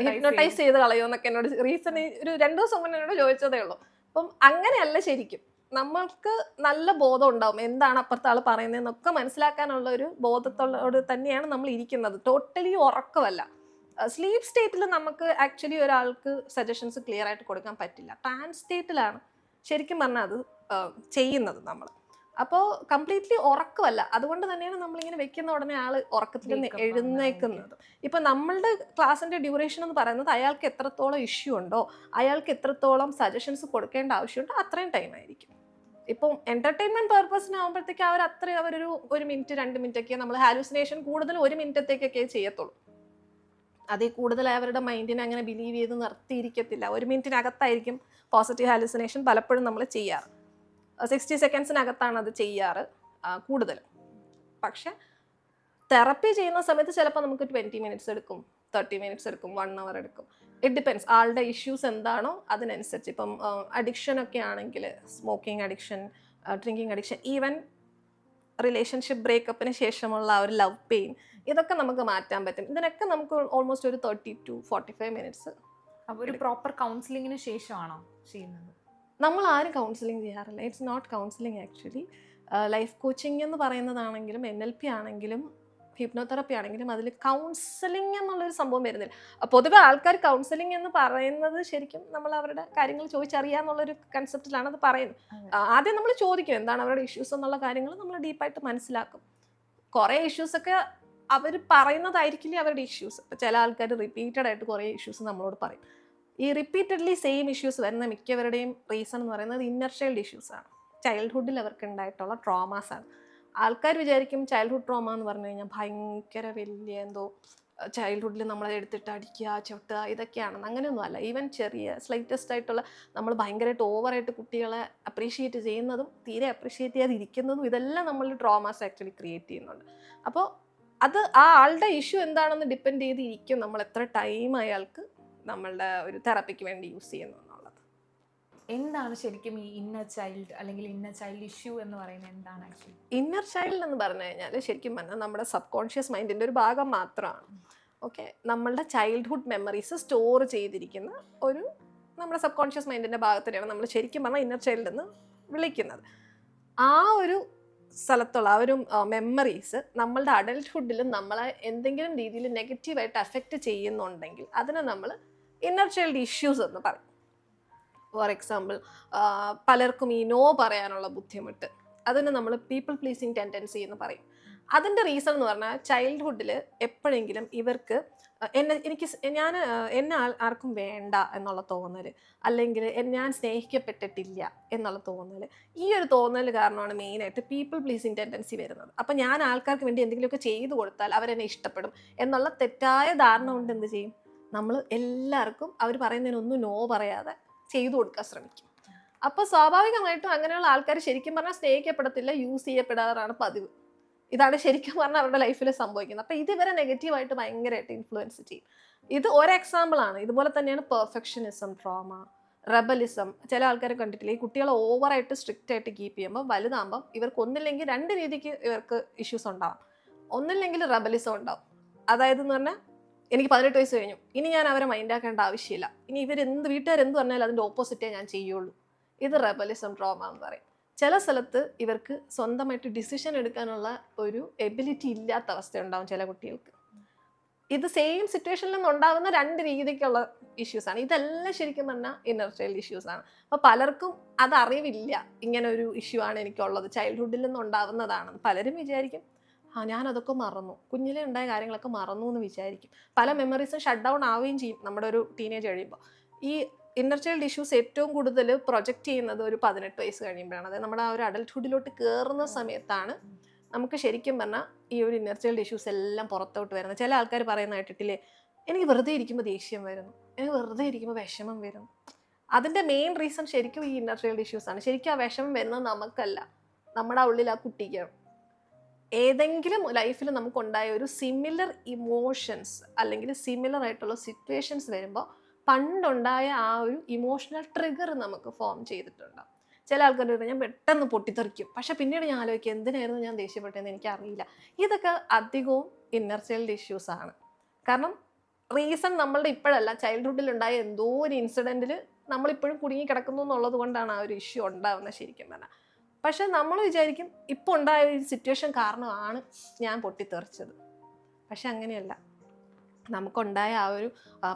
ഹിപ്നോട്ടൈസ് ചെയ്ത് കളയോ എന്നൊക്കെ എന്നോട് റീസെന്റ് ഒരു 2 ദിവസം മുന്നേ എന്നോട് ചോദിച്ചതേ ഉള്ളൂ. അപ്പം അങ്ങനെയല്ല, ശരിക്കും നമ്മൾക്ക് നല്ല ബോധം ഉണ്ടാവും എന്താണ് അപ്പുറത്തെ ആൾ പറയുന്നതെന്നൊക്കെ മനസ്സിലാക്കാനുള്ള ഒരു ബോധത്തോട് തന്നെയാണ് നമ്മൾ ഇരിക്കുന്നത്. ടോട്ടലി ഉറക്കമല്ല. സ്ലീപ്പ് സ്റ്റേറ്റിൽ നമുക്ക് ആക്ച്വലി ഒരാൾക്ക് സജഷൻസ് ക്ലിയർ ആയിട്ട് കൊടുക്കാൻ പറ്റില്ല. ട്രാൻസ് സ്റ്റേറ്റിലാണ് ശരിക്കും പറഞ്ഞാൽ അത് ചെയ്യുന്നത് നമ്മൾ. അപ്പോൾ കംപ്ലീറ്റ്ലി ഉറക്കമല്ല. അതുകൊണ്ട് തന്നെയാണ് നമ്മളിങ്ങനെ വെക്കുന്ന ഉടനെ ആൾ ഉറക്കത്തിൽ നിന്ന് എഴുന്നേക്കുന്നത്. ഇപ്പം നമ്മളുടെ ക്ലാസ്സിൻ്റെ ഡ്യൂറേഷൻ എന്ന് പറയുന്നത് അയാൾക്ക് എത്രത്തോളം ഇഷ്യൂ ഉണ്ടോ, അയാൾക്ക് എത്രത്തോളം സജഷൻസ് കൊടുക്കേണ്ട ആവശ്യമുണ്ടോ അത്രയും ടൈം ആയിരിക്കും. ഇപ്പം എന്റർടൈൻമെന്റ് പേർപ്പസിനാകുമ്പോഴത്തേക്ക് അത്രയും അവരൊരു 1 മിനിറ്റ് 2 മിനിറ്റൊക്കെ, നമ്മൾ ഹാലുസിനേഷൻ കൂടുതൽ 1 മിനിറ്റത്തേക്കൊക്കെ ചെയ്യത്തുള്ളൂ. അതിൽ കൂടുതൽ അവരുടെ മൈൻഡിനെ അങ്ങനെ ബിലീവ് ചെയ്ത് നിർത്തിയിരിക്കത്തില്ല. 1 മിനിറ്റിനകത്തായിരിക്കും പോസിറ്റീവ് ഹാലുസിനേഷൻ പലപ്പോഴും നമ്മൾ ചെയ്യാറ്. 60 സെക്കൻഡ്സിനകത്താണ് അത് ചെയ്യാറ് കൂടുതലും. പക്ഷെ തെറപ്പി ചെയ്യുന്ന സമയത്ത് ചിലപ്പോൾ നമുക്ക് 20 മിനിറ്റ്സ് എടുക്കും, 30 മിനിറ്റ്സ് എടുക്കും, 1 അവർ എടുക്കും. ഇറ്റ് ഡിപ്പെൻസ് ആളുടെ ഇഷ്യൂസ് എന്താണോ അതിനനുസരിച്ച്. ഇപ്പം അഡിക്ഷനൊക്കെ ആണെങ്കിൽ smoking addiction, drinking addiction, even relationship ബ്രേക്കപ്പിന് ശേഷമുള്ള ആ ഒരു ലവ് പെയിൻ, ഇതൊക്കെ നമുക്ക് മാറ്റാൻ പറ്റും. ഇതിനൊക്കെ നമുക്ക് ഓൾമോസ്റ്റ് ഒരു 30 to 45 മിനിറ്റ്സ്. അപ്പോൾ ഒരു പ്രോപ്പർ കൗൺസിലിങ്ങിന് ശേഷമാണോ ചെയ്യുന്നത്? നമ്മൾ ആരും കൗൺസിലിംഗ് ചെയ്യാറില്ല. It's not counselling actually. Life coaching എന്ന് പറയുന്നതാണെങ്കിലും NLP ആണെങ്കിലും ഹിപ്നോതെറപ്പി ആണെങ്കിലും അതിൽ കൗൺസിലിംഗ് എന്നുള്ളൊരു സംഭവം വരുന്നില്ല. പൊതുവെ ആൾക്കാർ കൗൺസിലിംഗ് എന്ന് പറയുന്നത് ശരിക്കും നമ്മൾ അവരുടെ കാര്യങ്ങൾ ചോദിച്ചറിയാന്നുള്ളൊരു കൺസെപ്റ്റിലാണ് അത് പറയുന്നത്. ആദ്യം നമ്മൾ ചോദിക്കും എന്താണ് അവരുടെ ഇഷ്യൂസ് എന്നുള്ള കാര്യങ്ങൾ നമ്മൾ ഡീപ്പായിട്ട് മനസ്സിലാക്കും. കുറേ ഇഷ്യൂസൊക്കെ അവർ പറയുന്നതായിരിക്കില്ലേ അവരുടെ ഇഷ്യൂസ്. ഇപ്പോൾ ചില ആൾക്കാർ റിപ്പീറ്റഡ് ആയിട്ട് കുറേ ഇഷ്യൂസ് നമ്മളോട് പറയും. ഈ റിപ്പീറ്റഡ്ലി സെയിം ഇഷ്യൂസ് വരുന്ന മിക്കവരുടെയും റീസൺ എന്ന് പറയുന്നത് ഇന്നർ ചൈൽഡ് ഇഷ്യൂസാണ്. ചൈൽഡ്ഹുഡിൽ അവർക്ക് ഉണ്ടായിട്ടുള്ള ട്രോമാസാണ്. ആൾക്കാർ വിചാരിക്കും ചൈൽഡ്ഹുഡ് ട്രോമ എന്ന് പറഞ്ഞു കഴിഞ്ഞാൽ ഭയങ്കര വലിയ എന്തോ ചൈൽഡ്ഹുഡിൽ നമ്മളെ എടുത്തിട്ട് അടിക്കുക ചവിട്ടുക ഇതൊക്കെയാണെന്ന്. അങ്ങനെയൊന്നും അല്ല. ഈവൻ ചെറിയ സ്ലൈറ്റസ്റ്റ് ആയിട്ടുള്ള നമ്മൾ ഭയങ്കരമായിട്ട് ഓവറായിട്ട് കുട്ടികളെ അപ്രീഷിയേറ്റ് ചെയ്യുന്നതും തീരെ അപ്രീഷിയേറ്റ് ചെയ്യാതിരിക്കുന്നതും ഇതെല്ലാം നമ്മൾ ട്രോമാസ് ആക്ച്വലി ക്രിയേറ്റ് ചെയ്യുന്നുണ്ട്. അപ്പോൾ അത് ആ ആളുടെ ഇഷ്യൂ എന്താണെന്ന് ഡിപ്പെൻഡ് ചെയ്തിരിക്കും നമ്മൾ എത്ര ടൈം അയാൾക്ക് നമ്മളുടെ ഒരു തെറപ്പിക്ക് വേണ്ടി യൂസ് ചെയ്യുന്നു എന്നുള്ളത്. എന്താണ് ശരിക്കും ഈ ഇന്നർ ചൈൽഡ് അല്ലെങ്കിൽ ഇന്നർ ചൈൽഡ് ഇഷ്യൂ എന്ന് പറയുന്നത്? എന്താണ് ആക്ച്വലി ഇന്നർ ചൈൽഡ് എന്ന് പറഞ്ഞു കഴിഞ്ഞാൽ ശരിക്കും പറഞ്ഞാൽ നമ്മുടെ സബ് കോൺഷ്യസ് മൈൻഡിൻ്റെ ഒരു ഭാഗം മാത്രമാണ്. ഓക്കെ, നമ്മളുടെ ചൈൽഡ്ഹുഡ് മെമ്മറീസ് സ്റ്റോർ ചെയ്തിരിക്കുന്ന ഒരു നമ്മുടെ സബ് കോൺഷ്യസ് മൈൻഡിൻ്റെ ഭാഗത്തിനെയാണ് നമ്മൾ ശരിക്കും പറഞ്ഞാൽ ഇന്നർ ചൈൽഡ് എന്ന് വിളിക്കുന്നത്. ആ ഒരു സ്ഥലത്തുള്ള ആ ഒരു മെമ്മറീസ് നമ്മളുടെ അഡൽട്ട്ഹുഡിൽ നമ്മളെ എന്തെങ്കിലും രീതിയിൽ നെഗറ്റീവായിട്ട് അഫക്റ്റ് ചെയ്യുന്നുണ്ടെങ്കിൽ അതിനെ നമ്മൾ ഇന്നർ ചൈൽഡ് ഇഷ്യൂസ് എന്ന് പറയും. ഫോർ എക്സാമ്പിൾ പലർക്കും ഈ നോ പറയാനുള്ള ബുദ്ധിമുട്ട്, അതിന് നമ്മൾ പീപ്പിൾ പ്ലീസിങ് ടെൻഡൻസി എന്ന് പറയും. അതിൻ്റെ റീസൺ എന്ന് പറഞ്ഞാൽ ചൈൽഡ്ഹുഡിൽ എപ്പോഴെങ്കിലും ഇവർക്ക് ഞാൻ എന്നെ ആർക്കും വേണ്ട എന്നുള്ള തോന്നൽ, അല്ലെങ്കിൽ ഞാൻ സ്നേഹിക്കപ്പെട്ടിട്ടില്ല എന്നുള്ള തോന്നൽ, ഈ ഒരു തോന്നൽ കാരണമാണ് മെയിനായിട്ട് പീപ്പിൾ പ്ലീസിങ് ടെൻഡൻസി വരുന്നത്. അപ്പം ഞാൻ ആൾക്കാർക്ക് വേണ്ടി എന്തെങ്കിലുമൊക്കെ ചെയ്തു കൊടുത്താൽ അവരെന്നെ ഇഷ്ടപ്പെടും എന്നുള്ള തെറ്റായ ധാരണ കൊണ്ട് എന്ത് ചെയ്യും, നമ്മൾ എല്ലാവർക്കും അവർ പറയുന്നതിനൊന്നും നോ പറയാതെ ചെയ്തു കൊടുക്കാൻ ശ്രമിക്കും. അപ്പോൾ സ്വാഭാവികമായിട്ടും അങ്ങനെയുള്ള ആൾക്കാർ ശരിക്കും പറഞ്ഞാൽ സ്നേഹിക്കപ്പെടത്തില്ല, യൂസ് ചെയ്യപ്പെടാറാണ് പതിവ്. ഇതാണ് ശരിക്കും പറഞ്ഞാൽ അവരുടെ ലൈഫിൽ സംഭവിക്കുന്നത്. അപ്പോൾ ഇത് ഇവരെ നെഗറ്റീവായിട്ട് ഭയങ്കരമായിട്ട് ഇൻഫ്ലുവൻസ് ചെയ്യും. ഇത് ഒരു എക്സാമ്പിളാണ്. ഇതുപോലെ തന്നെയാണ് പെർഫെക്ഷനിസം, ട്രോമ, റെബലിസം. ചില ആൾക്കാരെ കണ്ടിട്ടില്ല, ഈ കുട്ടികളെ ഓവറായിട്ട് സ്ട്രിക്റ്റ് ആയിട്ട് കീപ്പ് ചെയ്യുമ്പോൾ വലുതാകുമ്പം ഇവർക്ക് ഒന്നില്ലെങ്കിൽ രണ്ട് രീതിക്ക് ഇവർക്ക് ഇഷ്യൂസ് ഉണ്ടാവും. ഒന്നില്ലെങ്കിൽ റെബലിസം ഉണ്ടാവും. അതായത് എന്ന് പറഞ്ഞാൽ എനിക്ക് 18 വയസ്സ് കഴിഞ്ഞു, ഇനി ഞാൻ അവരെ മൈൻഡാക്കേണ്ട ആവശ്യമില്ല, ഇനി വീട്ടുകാരെന്ത് പറഞ്ഞാലും അതിൻ്റെ ഓപ്പോസിറ്റേ ഞാൻ ചെയ്യുള്ളൂ. ഇത് റെബലിസം, ട്രോമ എന്ന് പറയും. ചില സ്ഥലത്ത് ഇവർക്ക് സ്വന്തമായിട്ട് ഡിസിഷൻ എടുക്കാനുള്ള ഒരു എബിലിറ്റി ഇല്ലാത്ത അവസ്ഥ ഉണ്ടാവും ചില കുട്ടികൾക്ക്. ഇത് സെയിം സിറ്റുവേഷനിൽ നിന്ന് ഉണ്ടാകുന്ന രണ്ട് രീതിക്കുള്ള ഇഷ്യൂസാണ്. ഇതെല്ലാം ശരിക്കും പറഞ്ഞാൽ ഇന്നർ ചൈൽഡ് ഇഷ്യൂസാണ്. അപ്പോൾ പലർക്കും അത് അറിവില്ല, ഇങ്ങനെ ഒരു ഇഷ്യൂ ആണ് എനിക്കുള്ളത്, ചൈൽഡ്ഹുഡിൽ നിന്ന് ഉണ്ടാവുന്നതാണ്. പലരും വിചാരിക്കും ഞാനതൊക്കെ മറന്നു, കുഞ്ഞിലെ ഉണ്ടായ കാര്യങ്ങളൊക്കെ മറന്നു എന്ന് വിചാരിക്കും. പല മെമ്മറീസും ഷട്ട് ഡൗൺ ആവുകയും ചെയ്യും നമ്മുടെ ഒരു ടീനേജ് കഴിയുമ്പോൾ. ഈ ഇന്നർ ചൈൽഡ് ഇഷ്യൂസ് ഏറ്റവും കൂടുതൽ പ്രൊജക്റ്റ് ചെയ്യുന്നത് ഒരു 18 വയസ്സ് കഴിയുമ്പോഴാണ്. അതായത് നമ്മുടെ ആ ഒരു അഡൽട്ട്ഹുഡിലോട്ട് കയറുന്ന സമയത്താണ് നമുക്ക് ശരിക്കും പറഞ്ഞാൽ ഈ ഒരു ഇന്നർ ചൈൽഡ് ഇഷ്യൂസ് എല്ലാം പുറത്തോട്ട് വരുന്നത്. ചില ആൾക്കാർ പറയുന്ന കേട്ടിട്ടില്ലേ, എനിക്ക് വെറുതെ ഇരിക്കുമ്പോൾ ദേഷ്യം വരുന്നു, എനിക്ക് വെറുതെ ഇരിക്കുമ്പോൾ വിഷമം വരുന്നു. അതിൻ്റെ മെയിൻ റീസൺ ശരിക്കും ഈ ഇന്നർ ചൈൽഡ് ഇഷ്യൂസ് ആണ്. ശരിക്കും ആ വിഷമം വരുന്നത് നമുക്കല്ല, നമ്മുടെ ഉള്ളിൽ ആ കുട്ടിക്കാണ്. ഏതെങ്കിലും ലൈഫിൽ നമുക്കുണ്ടായ ഒരു സിമിലർ ഇമോഷൻസ് അല്ലെങ്കിൽ സിമിലർ ആയിട്ടുള്ള സിറ്റുവേഷൻസ് വരുമ്പോൾ പണ്ടുണ്ടായ ആ ഒരു ഇമോഷണൽ ട്രിഗർ നമുക്ക് ഫോം ചെയ്തിട്ടുണ്ടാവും. ചില ആൾക്കാർ ഞാൻ പെട്ടെന്ന് പൊട്ടിത്തെറിക്കും, പക്ഷെ പിന്നീട് ഞാൻ ആലോചിക്കും എന്തിനായിരുന്നു ഞാൻ ദേഷ്യപ്പെട്ടതെന്ന് എനിക്കറിയില്ല. ഇതൊക്കെ അധികവും ഇന്നർ ചൈൽഡ് ഇഷ്യൂസ് ആണ്. കാരണം റീസൺ നമ്മളുടെ ഇപ്പോഴല്ല, ചൈൽഡ്ഹുഡിൽ ഉണ്ടായ എന്തോ ഒരു ഇൻസിഡൻറ്റിൽ നമ്മളിപ്പോഴും കുടുങ്ങി കിടക്കുന്നു എന്നുള്ളത് കൊണ്ടാണ് ആ ഒരു ഇഷ്യൂ ഉണ്ടാവുന്നത് ശരിക്കും പറഞ്ഞാൽ. പക്ഷെ നമ്മൾ വിചാരിക്കും ഇപ്പോൾ ഉണ്ടായ ഒരു സിറ്റുവേഷൻ കാരണമാണ് ഞാൻ പൊട്ടിത്തെറിച്ചത്. പക്ഷെ അങ്ങനെയല്ല. നമുക്കുണ്ടായ ആ ഒരു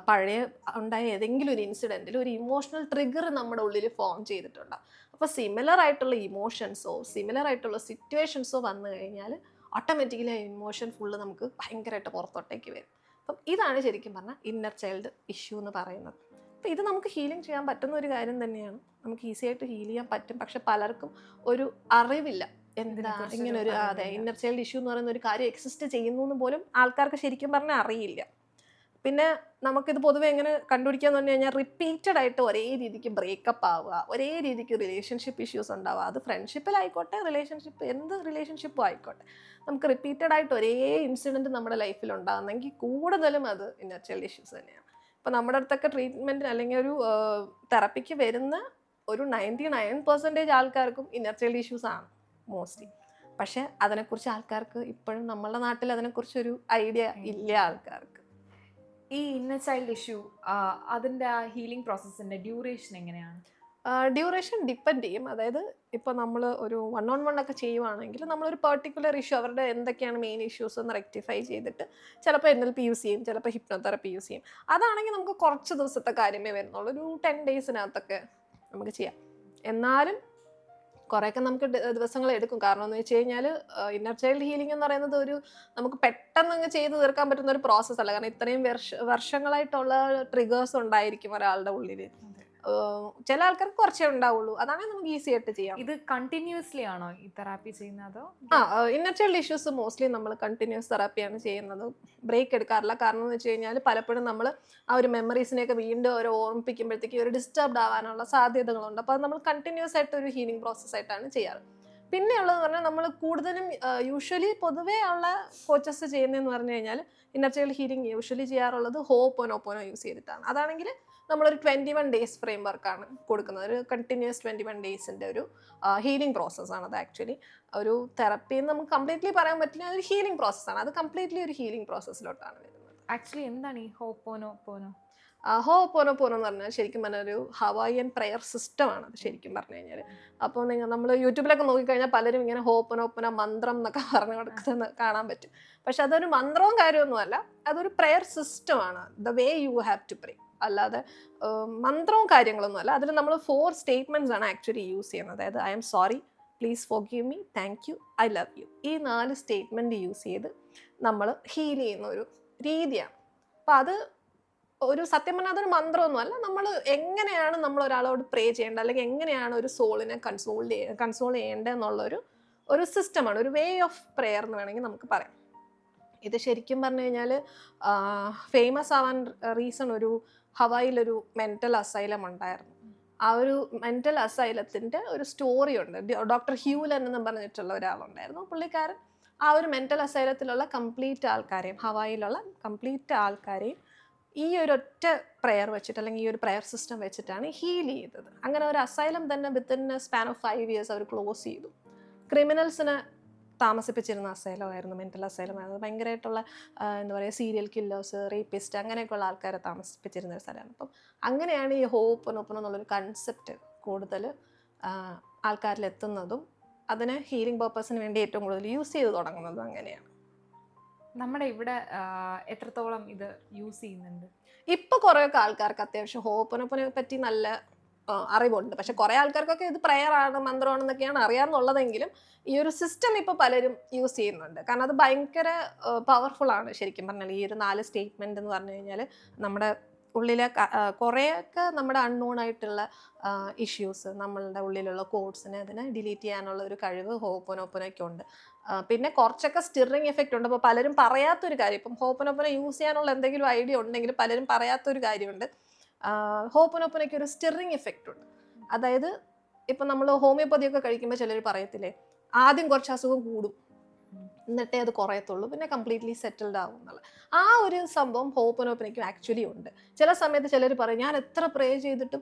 പഴയ ഉണ്ടായ ഏതെങ്കിലും ഒരു ഇൻസിഡൻറ്റിൽ ഒരു ഇമോഷണൽ ട്രിഗർ നമ്മുടെ ഉള്ളിൽ ഫോം ചെയ്തിട്ടുണ്ടാകും. അപ്പോൾ സിമിലർ ആയിട്ടുള്ള ഇമോഷൻസോ സിമിലർ ആയിട്ടുള്ള സിറ്റുവേഷൻസോ വന്നു കഴിഞ്ഞാൽ ഓട്ടോമാറ്റിക്കലി ആ ഇമോഷൻ ഫുള്ള് നമുക്ക് ഭയങ്കരമായിട്ട് പുറത്തോട്ടേക്ക് വരും. അപ്പം ഇതാണ് ശരിക്കും പറഞ്ഞാൽ ഇന്നർ ചൈൽഡ് ഇഷ്യൂ എന്ന് പറയുന്നത്. അപ്പോൾ ഇത് നമുക്ക് ഹീലിംഗ് ചെയ്യാൻ പറ്റുന്ന ഒരു കാര്യം തന്നെയാണ്. നമുക്ക് ഈസി ആയിട്ട് ഹീൽ ചെയ്യാൻ പറ്റും. പക്ഷെ പലർക്കും ഒരു അറിവില്ല, എന്താ ഇങ്ങനെ ഒരു ഇന്നർ ചൈൽഡ് ഇഷ്യൂ എന്ന് പറയുന്ന ഒരു കാര്യം എക്സിസ്റ്റ് ചെയ്യുന്നു എന്ന് പോലും ആൾക്കാർക്ക് ശരിക്കും പറഞ്ഞാൽ അറിയില്ല. പിന്നെ നമുക്കിത് പൊതുവെ എങ്ങനെ കണ്ടുപിടിക്കാന്ന് പറഞ്ഞു കഴിഞ്ഞാൽ റിപ്പീറ്റഡ് ആയിട്ട് ഒരേ രീതിക്ക് ബ്രേക്കപ്പ് ആവുക, ഒരേ രീതിക്ക് റിലേഷൻഷിപ്പ് ഇഷ്യൂസ് ഉണ്ടാവുക, അത് ഫ്രണ്ട്ഷിപ്പിലായിക്കോട്ടെ എന്ത് റിലേഷൻഷിപ്പും ആയിക്കോട്ടെ, നമുക്ക് റിപ്പീറ്റഡ് ആയിട്ട് ഒരേ ഇൻസിഡൻറ്റ് നമ്മുടെ ലൈഫിൽ ഉണ്ടാകുന്നെങ്കിൽ കൂടുതലും അത് ഇന്നർ ചൈൽഡ് ഇഷ്യൂസ് തന്നെയാണ്. ഇപ്പം നമ്മുടെ അടുത്തൊക്കെ ട്രീറ്റ്മെൻറ്റിന് അല്ലെങ്കിൽ ഒരു തെറപ്പിക്ക് വരുന്ന ഒരു 99% ആൾക്കാർക്കും ഇന്നർ ചൈൽഡ് ഇഷ്യൂസ് ആണ് മോസ്റ്റ്ലി. പക്ഷെ അതിനെക്കുറിച്ച് ആൾക്കാർക്ക് ഇപ്പോഴും നമ്മളുടെ നാട്ടിൽ അതിനെക്കുറിച്ചൊരു ഐഡിയ ഇല്ല ആൾക്കാർക്ക്. ഈ ഇന്നർ ചൈൽഡ് ഇഷ്യൂ അതിൻ്റെ ആ ഹീലിംഗ് പ്രോസസ്സിൻ്റെ ഡ്യൂറേഷൻ എങ്ങനെയാണ്? ഡ്യൂറേഷൻ ഡിപ്പെൻഡ് ചെയ്യും. അതായത് ഇപ്പോൾ നമ്മൾ ഒരു 1-on-1 ഒക്കെ ചെയ്യുവാണെങ്കിൽ നമ്മളൊരു പെർട്ടിക്കുലർ ഇഷ്യൂ അവരുടെ എന്തൊക്കെയാണ് മെയിൻ ഇഷ്യൂസ് എന്ന് റെക്ടിഫൈ ചെയ്തിട്ട് ചിലപ്പോൾ NLP യൂസ് ചെയ്യും, ചിലപ്പോൾ ഹിപ്നോതെറപ്പി യൂസ് ചെയ്യും. അതാണെങ്കിൽ നമുക്ക് കുറച്ച് ദിവസത്തെ കാര്യമേ വരുന്നുള്ളൂ, ഒരു 10 ഡേയ്സിനകത്തൊക്കെ നമുക്ക് ചെയ്യാം. എന്നാലും കുറേയൊക്കെ നമുക്ക് ദിവസങ്ങൾ എടുക്കും. കാരണം എന്ന് വെച്ച് കഴിഞ്ഞാൽ ഇന്നർ ചൈൽഡ് ഹീലിംഗ് എന്ന് പറയുന്നത് ഒരു നമുക്ക് പെട്ടെന്ന് അങ്ങ് ചെയ്ത് തീർക്കാൻ പറ്റുന്ന ഒരു പ്രോസസ്സ് അല്ല. കാരണം ഇത്രയും വർഷങ്ങളായിട്ടുള്ള ട്രിഗേഴ്സ് ഉണ്ടായിരിക്കും ഒരാളുടെ ഉള്ളിൽ. ചില ആൾക്കാർക്ക് കുറച്ചേ ഉണ്ടാവുള്ളൂ, അതാണെങ്കിൽ നമുക്ക് ഈസി ആയിട്ട് ചെയ്യാം. ഇത് കണ്ടിന്യൂസ്ലി ആണോ ഈ തെറാപ്പി ചെയ്യുന്നത്? ഇന്നർ ചൈൽഡ് ഇഷ്യൂസ് മോസ്റ്റ്ലി നമ്മൾ കണ്ടിന്യൂസ് തെറാപ്പിയാണ് ചെയ്യുന്നത്, ബ്രേക്ക് എടുക്കാറില്ല. കാരണം എന്ന് വെച്ച് കഴിഞ്ഞാൽ പലപ്പോഴും നമ്മൾ ആ ഒരു മെമ്മറീസിനെയൊക്കെ വീണ്ടും ഒരു ഓർമ്മിപ്പിക്കുമ്പോഴത്തേക്ക് ഒരു ഡിസ്റ്റർബ്ഡ് ആവാനുള്ള സാധ്യതകളുണ്ട്. അപ്പോൾ അത് നമ്മൾ കണ്ടിന്യൂസ് ആയിട്ട് ഒരു ഹീലിംഗ് പ്രോസസ്സായിട്ടാണ് ചെയ്യാറ്. പിന്നെ ഉള്ളതെന്ന് പറഞ്ഞാൽ നമ്മൾ കൂടുതലും യൂഷ്വലി പൊതുവേ ഉള്ള കോച്ചസ് ചെയ്യുന്നതെന്ന് പറഞ്ഞു കഴിഞ്ഞാൽ ഇന്നർ ചൈൽഡ് ഹീലിംഗ് യൂഷ്വലി ചെയ്യാറുള്ളത് ഹോപ്പോനോപ്പോനോ യൂസ് ചെയ്തിട്ടാണ്. അതാണെങ്കിൽ നമ്മളൊരു 21 ഡേയ്സ് ഫ്രെയിം വർക്കാണ് കൊടുക്കുന്നത്. ഒരു കണ്ടിന്യൂസ് 21 ഡേയ്സിൻ്റെ ഒരു ഹീലിംഗ് പ്രോസസ്സാണ് അത്. ആക്ച്വലി ഒരു തെറപ്പി എന്ന് നമുക്ക് കംപ്ലീറ്റ്ലി പറയാൻ പറ്റില്ല, അതൊരു ഹീലിംഗ് പ്രോസസ്സാണ്. അത് കംപ്ലീറ്റ്ലി ഒരു ഹീലിംഗ് പ്രോസസ്സിലോട്ടാണ് വരുന്നത്. ആക്ച്വലി എന്താണ് ഈ ഹോപ്പോനോപ്പോനോ? ഹോപ്പോനോപ്പോനോ എന്ന് പറഞ്ഞാൽ ശരിക്കും പറഞ്ഞാൽ ഒരു ഹവായിയൻ പ്രെയർ സിസ്റ്റമാണ് അത് ശരിക്കും പറഞ്ഞു കഴിഞ്ഞാൽ. അപ്പോൾ നമ്മൾ യൂട്യൂബിലൊക്കെ നോക്കിക്കഴിഞ്ഞാൽ പലരും ഇങ്ങനെ ഹോപ്പോനോപ്പോനോ മന്ത്രം എന്നൊക്കെ പറഞ്ഞു കൊടുക്കുന്നത് കാണാൻ പറ്റും. പക്ഷെ അതൊരു മന്ത്രവും കാര്യമൊന്നുമല്ല, അതൊരു പ്രെയർ സിസ്റ്റമാണ്. The way you have to pray, അല്ലാതെ മന്ത്രവും കാര്യങ്ങളൊന്നും അല്ല. അതിൽ നമ്മൾ 4 സ്റ്റേറ്റ്മെൻറ്റ്സ് ആണ് ആക്ച്വലി യൂസ് ചെയ്യുന്നത്. അതായത് I am sorry, please forgive me, thank you, I love you. ഈ 4 സ്റ്റേറ്റ്മെൻറ്റ് യൂസ് ചെയ്ത് നമ്മൾ ഹീൽ ചെയ്യുന്ന ഒരു രീതിയാണ്. അപ്പം അത് ഒരു സത്യം പറഞ്ഞാൽ അതൊരു മന്ത്രമൊന്നും അല്ല. നമ്മൾ എങ്ങനെയാണ് നമ്മൾ ഒരാളോട് പ്രേ ചെയ്യേണ്ടത്, അല്ലെങ്കിൽ എങ്ങനെയാണ് ഒരു സോളിനെ കൺസോൾ ചെയ്യേണ്ടത് എന്നുള്ളൊരു ഒരു സിസ്റ്റമാണ്, ഒരു വേ ഓഫ് പ്രെയർ എന്ന് വേണമെങ്കിൽ നമുക്ക് പറയാം. ഇത് ശരിക്കും പറഞ്ഞു കഴിഞ്ഞാൽ ഫേമസ് ആവാൻ റീസൺ ഒരു ഹവായിലൊരു മെൻ്റൽ അസൈലം ഉണ്ടായിരുന്നു. ആ ഒരു മെൻ്റൽ അസൈലത്തിൻ്റെ ഒരു സ്റ്റോറി ഉണ്ട്. ഡോക്ടർ ഹ്യൂലൻ എന്ന് പറഞ്ഞിട്ടുള്ള ഒരാളുണ്ടായിരുന്നു. പുള്ളിക്കാരൻ ആ ഒരു മെൻ്റൽ അസൈലത്തിലുള്ള കംപ്ലീറ്റ് ആൾക്കാരെയും, ഹവായിലുള്ള കംപ്ലീറ്റ് ആൾക്കാരെയും ഈ ഒരു ഒറ്റ പ്രെയർ വെച്ചിട്ട്, അല്ലെങ്കിൽ ഈ ഒരു പ്രെയർ സിസ്റ്റം വെച്ചിട്ടാണ് ഹീൽ ചെയ്തത്. അങ്ങനെ ഒരു അസൈലം തന്നെ വിത്തിൻ സ്പാൻ ഓഫ് 5 years അവർ ക്ലോസ് ചെയ്തു. ക്രിമിനൽസിനെ താമസിപ്പിച്ചിരുന്ന അസൈലമായിരുന്നു, മെൻ്റൽ അസൈലമായിരുന്നു. ഭയങ്കരമായിട്ടുള്ള എന്താ പറയുക, സീരിയൽ കില്ലേഴ്സ്, റേപ്പിസ്റ്റ്, അങ്ങനെയൊക്കെയുള്ള ആൾക്കാരെ താമസിപ്പിച്ചിരുന്ന ഒരു സ്ഥലമാണ്. അപ്പം അങ്ങനെയാണ് ഈ ഹോപ്പനോപ്പനോ എന്നുള്ളൊരു കൺസെപ്റ്റ് കൂടുതൽ ആൾക്കാരിൽ എത്തുന്നതും അതിനെ ഹീലിംഗ് പർപ്പസിന് വേണ്ടി ഏറ്റവും കൂടുതൽ യൂസ് ചെയ്ത് തുടങ്ങുന്നതും അങ്ങനെയാണ്. നമ്മുടെ ഇവിടെ എത്രത്തോളം ഇത് യൂസ് ചെയ്യുന്നുണ്ട്? ഇപ്പോൾ കുറേയൊക്കെ ആൾക്കാർക്ക് അത്യാവശ്യം ഹോപ്പനോപ്പനെ പറ്റി നല്ല അറിവുണ്ട്. പക്ഷെ കുറേ ആൾക്കാർക്കൊക്കെ ഇത് പ്രെയറാണ്, മന്ത്രമാണെന്നൊക്കെയാണ് അറിയാമെന്നുള്ളതെങ്കിലും ഈ ഒരു സിസ്റ്റം ഇപ്പോൾ പലരും യൂസ് ചെയ്യുന്നുണ്ട്. കാരണം അത് ഭയങ്കര പവർഫുൾ ആണ് ശരിക്കും പറഞ്ഞാൽ. ഈ ഒരു 4 സ്റ്റേറ്റ്മെൻറ്റ് എന്ന് പറഞ്ഞു കഴിഞ്ഞാൽ നമ്മുടെ ഉള്ളിലെ കുറേയൊക്കെ നമ്മുടെ അൺനോൺ ആയിട്ടുള്ള ഇഷ്യൂസ്, നമ്മളുടെ ഉള്ളിലുള്ള കോഡ്സിനെ അതിനെ ഡിലീറ്റ് ചെയ്യാനുള്ള ഒരു കഴിവ് ഹോപ്പനോപ്പനൊക്കെ ഉണ്ട്. പിന്നെ കുറച്ചൊക്കെ സ്റ്റിറിങ് എഫക്റ്റ് ഉണ്ട്. അപ്പോൾ പലരും പറയാത്തൊരു കാര്യം, ഇപ്പം ഹോപ്പനോപ്പന യൂസ് ചെയ്യാനുള്ള എന്തെങ്കിലും ഐഡിയ ഉണ്ടെങ്കിൽ പലരും പറയാത്തൊരു കാര്യമുണ്ട്. ഹോപ്പനോപ്പനയ്ക്ക് ഒരു സ്റ്റിറിങ് എഫക്റ്റ് ഉണ്ട്. അതായത് ഇപ്പം നമ്മൾ ഹോമിയോപ്പതിയൊക്കെ കഴിക്കുമ്പോൾ ചിലർ പറയത്തില്ലേ, ആദ്യം കുറച്ച് അസുഖം കൂടും എന്നിട്ടേ അത് കുറയത്തുള്ളൂ, പിന്നെ കംപ്ലീറ്റ്ലി സെറ്റിൽഡ് ആവും എന്നുള്ള ആ ഒരു സംഭവം ഹോപ്പനോപ്പനയ്ക്കും ആക്ച്വലി ഉണ്ട്. ചില സമയത്ത് ചിലർ പറയും, ഞാൻ എത്ര പ്രേ ചെയ്തിട്ടും,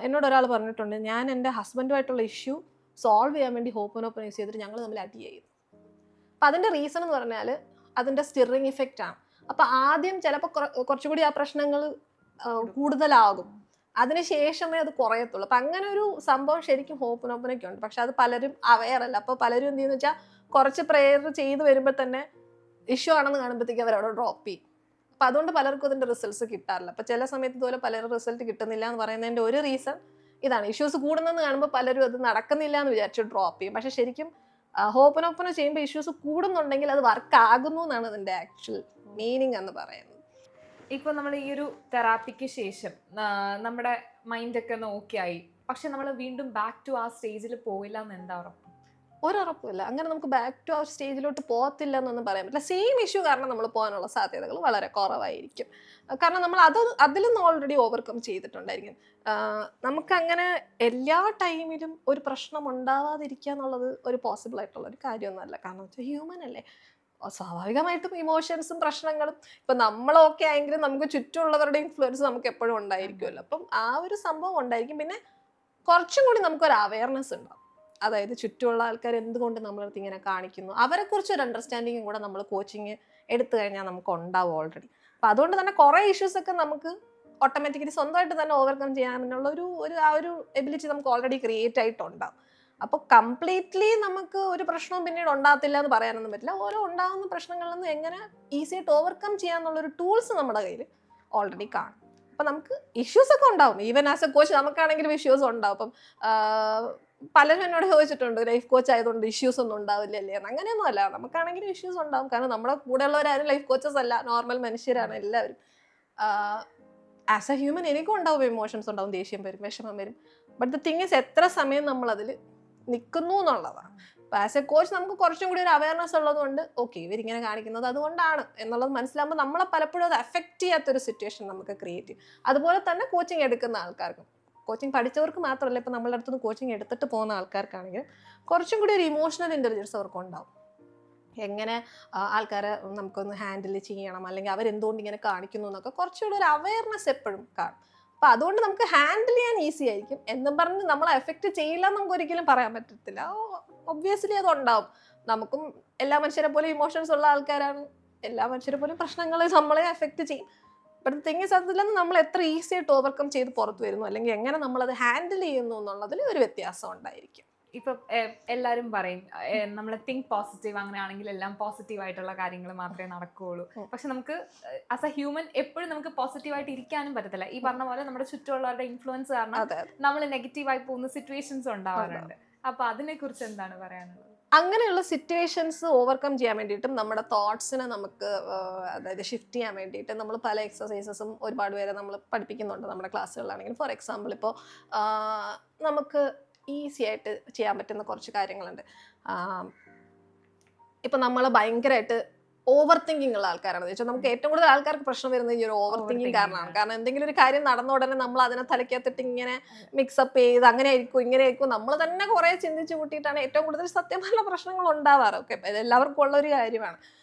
എന്നോട് ഒരാൾ പറഞ്ഞിട്ടുണ്ട്, ഞാൻ എൻ്റെ ഹസ്ബൻഡുമായിട്ടുള്ള ഇഷ്യൂ സോൾവ് ചെയ്യാൻ വേണ്ടി ഹോപ്പനോപ്പന യൂസ് ചെയ്തിട്ട് ഞങ്ങൾ തമ്മിൽ അടി ചെയ്തു. അപ്പം അതിൻ്റെ റീസൺ എന്ന് പറഞ്ഞാൽ അതിൻ്റെ സ്റ്റിറിങ് ഇഫക്റ്റ് ആണ്. അപ്പം ആദ്യം ചിലപ്പോൾ കുറച്ചുകൂടി ആ പ്രശ്നങ്ങൾ കൂടുതലാകും, അതിനുശേഷമേ അത് കുറയത്തുള്ളൂ. അപ്പം അങ്ങനെ ഒരു സംഭവം ശരിക്കും ഹോപ്പനോപ്പനൊക്കെ ഉണ്ട്. പക്ഷെ അത് പലരും അവെയർ അല്ല. അപ്പോൾ പലരും എന്ത് ചെയ്യുന്നു വെച്ചാൽ കുറച്ച് പ്രെയർ ചെയ്ത് വരുമ്പോൾ തന്നെ ഇഷ്യൂ ആണെന്ന് കാണുമ്പോഴത്തേക്ക് അവരവിടെ ഡ്രോപ്പ് ചെയ്യും. അപ്പം അതുകൊണ്ട് പലർക്കും അതിൻ്റെ റിസൾട്ട്സ് കിട്ടാറില്ല. അപ്പം ചില സമയത്ത് ഇതുപോലെ പലരും റിസൾട്ട് കിട്ടുന്നില്ല എന്ന് പറയുന്നതിൻ്റെ ഒരു റീസൺ ഇതാണ്. ഇഷ്യൂസ് കൂടുന്നെന്ന് കാണുമ്പോൾ പലരും അത് നടക്കുന്നില്ല എന്ന് വിചാരിച്ച് ഡ്രോപ്പ് ചെയ്യും. പക്ഷെ ശരിക്കും ഹോപ്പനോപ്പന ചെയ്യുമ്പോൾ ഇഷ്യൂസ് കൂടുന്നുണ്ടെങ്കിൽ അത് വർക്ക് ആകുന്നു എന്നാണ് അതിൻ്റെ ആക്ച്വൽ മീനിങ് എന്ന് പറയുന്നത്. ഇപ്പൊ നമ്മൾ ഈ ഒരു തെറാപ്പിക്ക് ശേഷം നമ്മുടെ മൈൻഡൊക്കെ ഒന്ന് ഓക്കെ ആയി, പക്ഷെ നമ്മൾ വീണ്ടും ബാക്ക് ടു ആ സ്റ്റേജിൽ പോയില്ല എന്ന് എന്താ ഉറപ്പ്? ഒരുറപ്പുമില്ല. അങ്ങനെ നമുക്ക് ബാക്ക് ടു ആ സ്റ്റേജിലോട്ട് പോകത്തില്ല എന്നൊന്നും പറയാൻ പറ്റില്ല. സെയിം ഇഷ്യൂ കാരണം നമ്മൾ പോകാനുള്ള സാധ്യതകൾ വളരെ കുറവായിരിക്കും. കാരണം നമ്മൾ അതിൽ നിന്ന് ഓൾറെഡി ഓവർകം ചെയ്തിട്ടുണ്ടായിരിക്കും. നമുക്കങ്ങനെ എല്ലാ ടൈമിലും ഒരു പ്രശ്നം ഉണ്ടാവാതിരിക്കുക എന്നുള്ളത് ഒരു പോസിബിൾ ആയിട്ടുള്ള ഒരു കാര്യമൊന്നുമല്ല. കാരണം വെച്ചാൽ ഹ്യൂമൻ അല്ലേ, സ്വാഭാവികമായിട്ടും ഇമോഷൻസും പ്രശ്നങ്ങളും ഇപ്പം നമ്മളൊക്കെ ആയെങ്കിലും നമുക്ക് ചുറ്റുമുള്ളവരുടെ ഇൻഫ്ലുവൻസ് നമുക്ക് എപ്പോഴും ഉണ്ടായിരിക്കുമല്ലോ. അപ്പം ആ ഒരു സംഭവം ഉണ്ടായിരിക്കും. പിന്നെ കുറച്ചും കൂടി നമുക്കൊരു അവയർനെസ് ഉണ്ടാവും. അതായത് ചുറ്റുമുള്ള ആൾക്കാർ എന്തുകൊണ്ട് നമ്മളടുത്ത് ഇങ്ങനെ കാണിക്കുന്നു, അവരെക്കുറിച്ച് ഒരു അണ്ടർസ്റ്റാൻഡിങ്ങും കൂടെ നമ്മൾ കോച്ചിങ് എടുത്തു കഴിഞ്ഞാൽ നമുക്ക് ഉണ്ടാവും ഓൾറെഡി. അപ്പം അതുകൊണ്ട് തന്നെ കുറേ ഇഷ്യൂസൊക്കെ നമുക്ക് ഓട്ടോമാറ്റിക്കലി സ്വന്തമായിട്ട് തന്നെ ഓവർകം ചെയ്യാനുള്ള ആ ഒരു എബിലിറ്റി നമുക്ക് ഓൾറെഡി ക്രിയേറ്റ് ആയിട്ടുണ്ടാവും. അപ്പോൾ കംപ്ലീറ്റ്ലി നമുക്ക് ഒരു പ്രശ്നവും പിന്നീട് ഉണ്ടാകത്തില്ല എന്ന് പറയാനൊന്നും പറ്റില്ല. ഓരോ ഉണ്ടാകുന്ന പ്രശ്നങ്ങളിൽ നിന്ന് എങ്ങനെ ഈസി ആയിട്ട് ഓവർകം ചെയ്യാന്നുള്ളൊരു ടൂൾസ് നമ്മുടെ കയ്യിൽ ഓൾറെഡി കാണും. അപ്പം നമുക്ക് ഇഷ്യൂസൊക്കെ ഉണ്ടാവും. ഈവൻ ആസ് എ കോച്ച് നമുക്കാണെങ്കിലും ഇഷ്യൂസ് ഉണ്ടാവും. അപ്പം പലരും എന്നോട് ചോദിച്ചിട്ടുണ്ട്, ലൈഫ് കോച്ച് ആയതുകൊണ്ട് ഇഷ്യൂസ് ഒന്നും ഉണ്ടാവില്ലല്ലേ എന്ന്. അങ്ങനെയൊന്നും അല്ല, നമുക്കാണെങ്കിലും ഇഷ്യൂസ് ഉണ്ടാവും. കാരണം നമ്മുടെ കൂടെയുള്ളവരാരും ലൈഫ് കോച്ചസ് അല്ല, നോർമൽ മനുഷ്യരാണ് എല്ലാവരും. ആസ് എ ഹ്യൂമൻ എനിക്കും ഉണ്ടാവും ഇമോഷൻസ്, ഉണ്ടാവും, ദേഷ്യം വരും, വിഷമം വരും. ബട്ട് ദ തിങ് ഈസ് എത്ര സമയം നമ്മൾ അതിൽ നിൽക്കുന്നു എന്നുള്ളതാണ്. അപ്പോൾ ആസ് എ കോച്ച് നമുക്ക് കുറച്ചും കൂടി ഒരു അവയർനെസ് ഉള്ളതുകൊണ്ട് ഓക്കെ ഇവരിങ്ങനെ കാണിക്കുന്നത് അതുകൊണ്ടാണ് എന്നുള്ളത് മനസ്സിലാകുമ്പോൾ നമ്മളെ പലപ്പോഴും അത് അഫക്റ്റ് ചെയ്യാത്തൊരു സിറ്റുവേഷൻ നമുക്ക് ക്രിയേറ്റ് ചെയ്യും. അതുപോലെ തന്നെ കോച്ചിങ് എടുക്കുന്ന ആൾക്കാർക്കും, കോച്ചിങ് പഠിച്ചവർക്ക് മാത്രമല്ല, ഇപ്പം നമ്മളുടെ അടുത്തുനിന്ന് കോച്ചിങ് എടുത്തിട്ട് പോകുന്ന ആൾക്കാർക്കാണെങ്കിൽ കുറച്ചും കൂടി ഒരു ഇമോഷണൽ ഇൻ്റലിജൻസ് അവർക്ക് ഉണ്ടാവും. എങ്ങനെ ആൾക്കാരെ നമുക്കൊന്ന് ഹാൻഡിൽ ചെയ്യണം, അല്ലെങ്കിൽ അവരെന്തുകൊണ്ട് ഇങ്ങനെ കാണിക്കുന്നു എന്നൊക്കെ കുറച്ചുകൂടി ഒരു അവയർനെസ് എപ്പോഴും കാണും. അപ്പം അതുകൊണ്ട് നമുക്ക് ഹാൻഡിൽ ചെയ്യാൻ ഈസി ആയിരിക്കും. എന്നും പറഞ്ഞ് നമ്മളെ എഫക്റ്റ് ചെയ്യില്ല എന്ന് നമുക്ക് ഒരിക്കലും പറയാൻ പറ്റത്തില്ല. ഒബ്വിയസ്ലി അതുണ്ടാവും. നമുക്കും എല്ലാ മനുഷ്യരെ പോലെ ഇമോഷൻസ് ഉള്ള ആൾക്കാരാണ്, എല്ലാ മനുഷ്യരെ പോലും പ്രശ്നങ്ങൾ നമ്മളെ എഫക്റ്റ് ചെയ്യും. ബട്ട് തിങ് ഈസ് അതിൽ നിന്ന് നമ്മൾ എത്ര ഈസി ആയിട്ട് ഓവർകം ചെയ്ത് പുറത്ത് വരുന്നു, അല്ലെങ്കിൽ എങ്ങനെ നമ്മളത് ഹാൻഡിൽ ചെയ്യുന്നു എന്നുള്ളതിൽ ഒരു വ്യത്യാസം ഉണ്ടായിരിക്കും. ഇപ്പൊ എല്ലാരും പറയും നമ്മൾ തിങ്ക് പോസിറ്റീവ്, അങ്ങനെയാണെങ്കിൽ എല്ലാം പോസിറ്റീവ് ആയിട്ടുള്ള കാര്യങ്ങൾ മാത്രമേ നടക്കുകയുള്ളൂ. പക്ഷെ നമുക്ക് ആസ് എ ഹ്യൂമൻ എപ്പോഴും നമുക്ക് പോസിറ്റീവായിട്ട് ഇരിക്കാനും പറ്റത്തില്ല. ഈ പറഞ്ഞ പോലെ നമ്മുടെ ചുറ്റുമുള്ളവരുടെ ഇൻഫ്ലുവൻസ് കാരണം നമ്മൾ നെഗറ്റീവായി പോകുന്ന സിറ്റുവേഷൻസ് ഉണ്ടാവാറുണ്ട്. അപ്പൊ അതിനെ കുറിച്ച് എന്താണ് പറയാനുള്ളത്? അങ്ങനെയുള്ള സിറ്റുവേഷൻസ് ഓവർകം ചെയ്യാൻ വേണ്ടിയിട്ടും നമ്മുടെ തോട്ട്സിനെ നമുക്ക് അതായത് ഷിഫ്റ്റ് ചെയ്യാൻ വേണ്ടിയിട്ട് നമ്മൾ പല എക്സസൈസസും ഒരുപാട് പേരെ നമ്മൾ പഠിപ്പിക്കുന്നുണ്ട് നമ്മുടെ ക്ലാസ്സുകളിലാണെങ്കിൽ. ഫോർ എക്സാമ്പിൾ ഇപ്പോൾ നമുക്ക് ഈസി ആയിട്ട് ചെയ്യാൻ പറ്റുന്ന കുറച്ച് കാര്യങ്ങളുണ്ട്. ഇപ്പം നമ്മൾ ഭയങ്കരമായിട്ട് ഓവർ തിങ്കിങ് ഉള്ള ആൾക്കാരാണെന്ന് വെച്ചാൽ നമുക്ക് ഏറ്റവും കൂടുതൽ ആൾക്കാർക്ക് പ്രശ്നം വരുന്നത് ഈ ഒരു ഓവർ തിങ്കിങ് കാരണമാണ്. കാരണം എന്തെങ്കിലും ഒരു കാര്യം നടന്ന ഉടനെ നമ്മൾ അതിനെ തലയ്ക്കകത്തിട്ട് ഇങ്ങനെ മിക്സപ്പ് ചെയ്ത് അങ്ങനെ ആയിരിക്കും ഇങ്ങനെ ആയിരിക്കും നമ്മൾ തന്നെ കുറെ ചിന്തിച്ച് കൂട്ടിയിട്ടാണ് ഏറ്റവും കൂടുതൽ സത്യമായ പ്രശ്നങ്ങൾ ഉണ്ടാവാറ്. ഓക്കെ, ഇത് എല്ലാവർക്കും ഉള്ള ഒരു കാര്യമാണ്.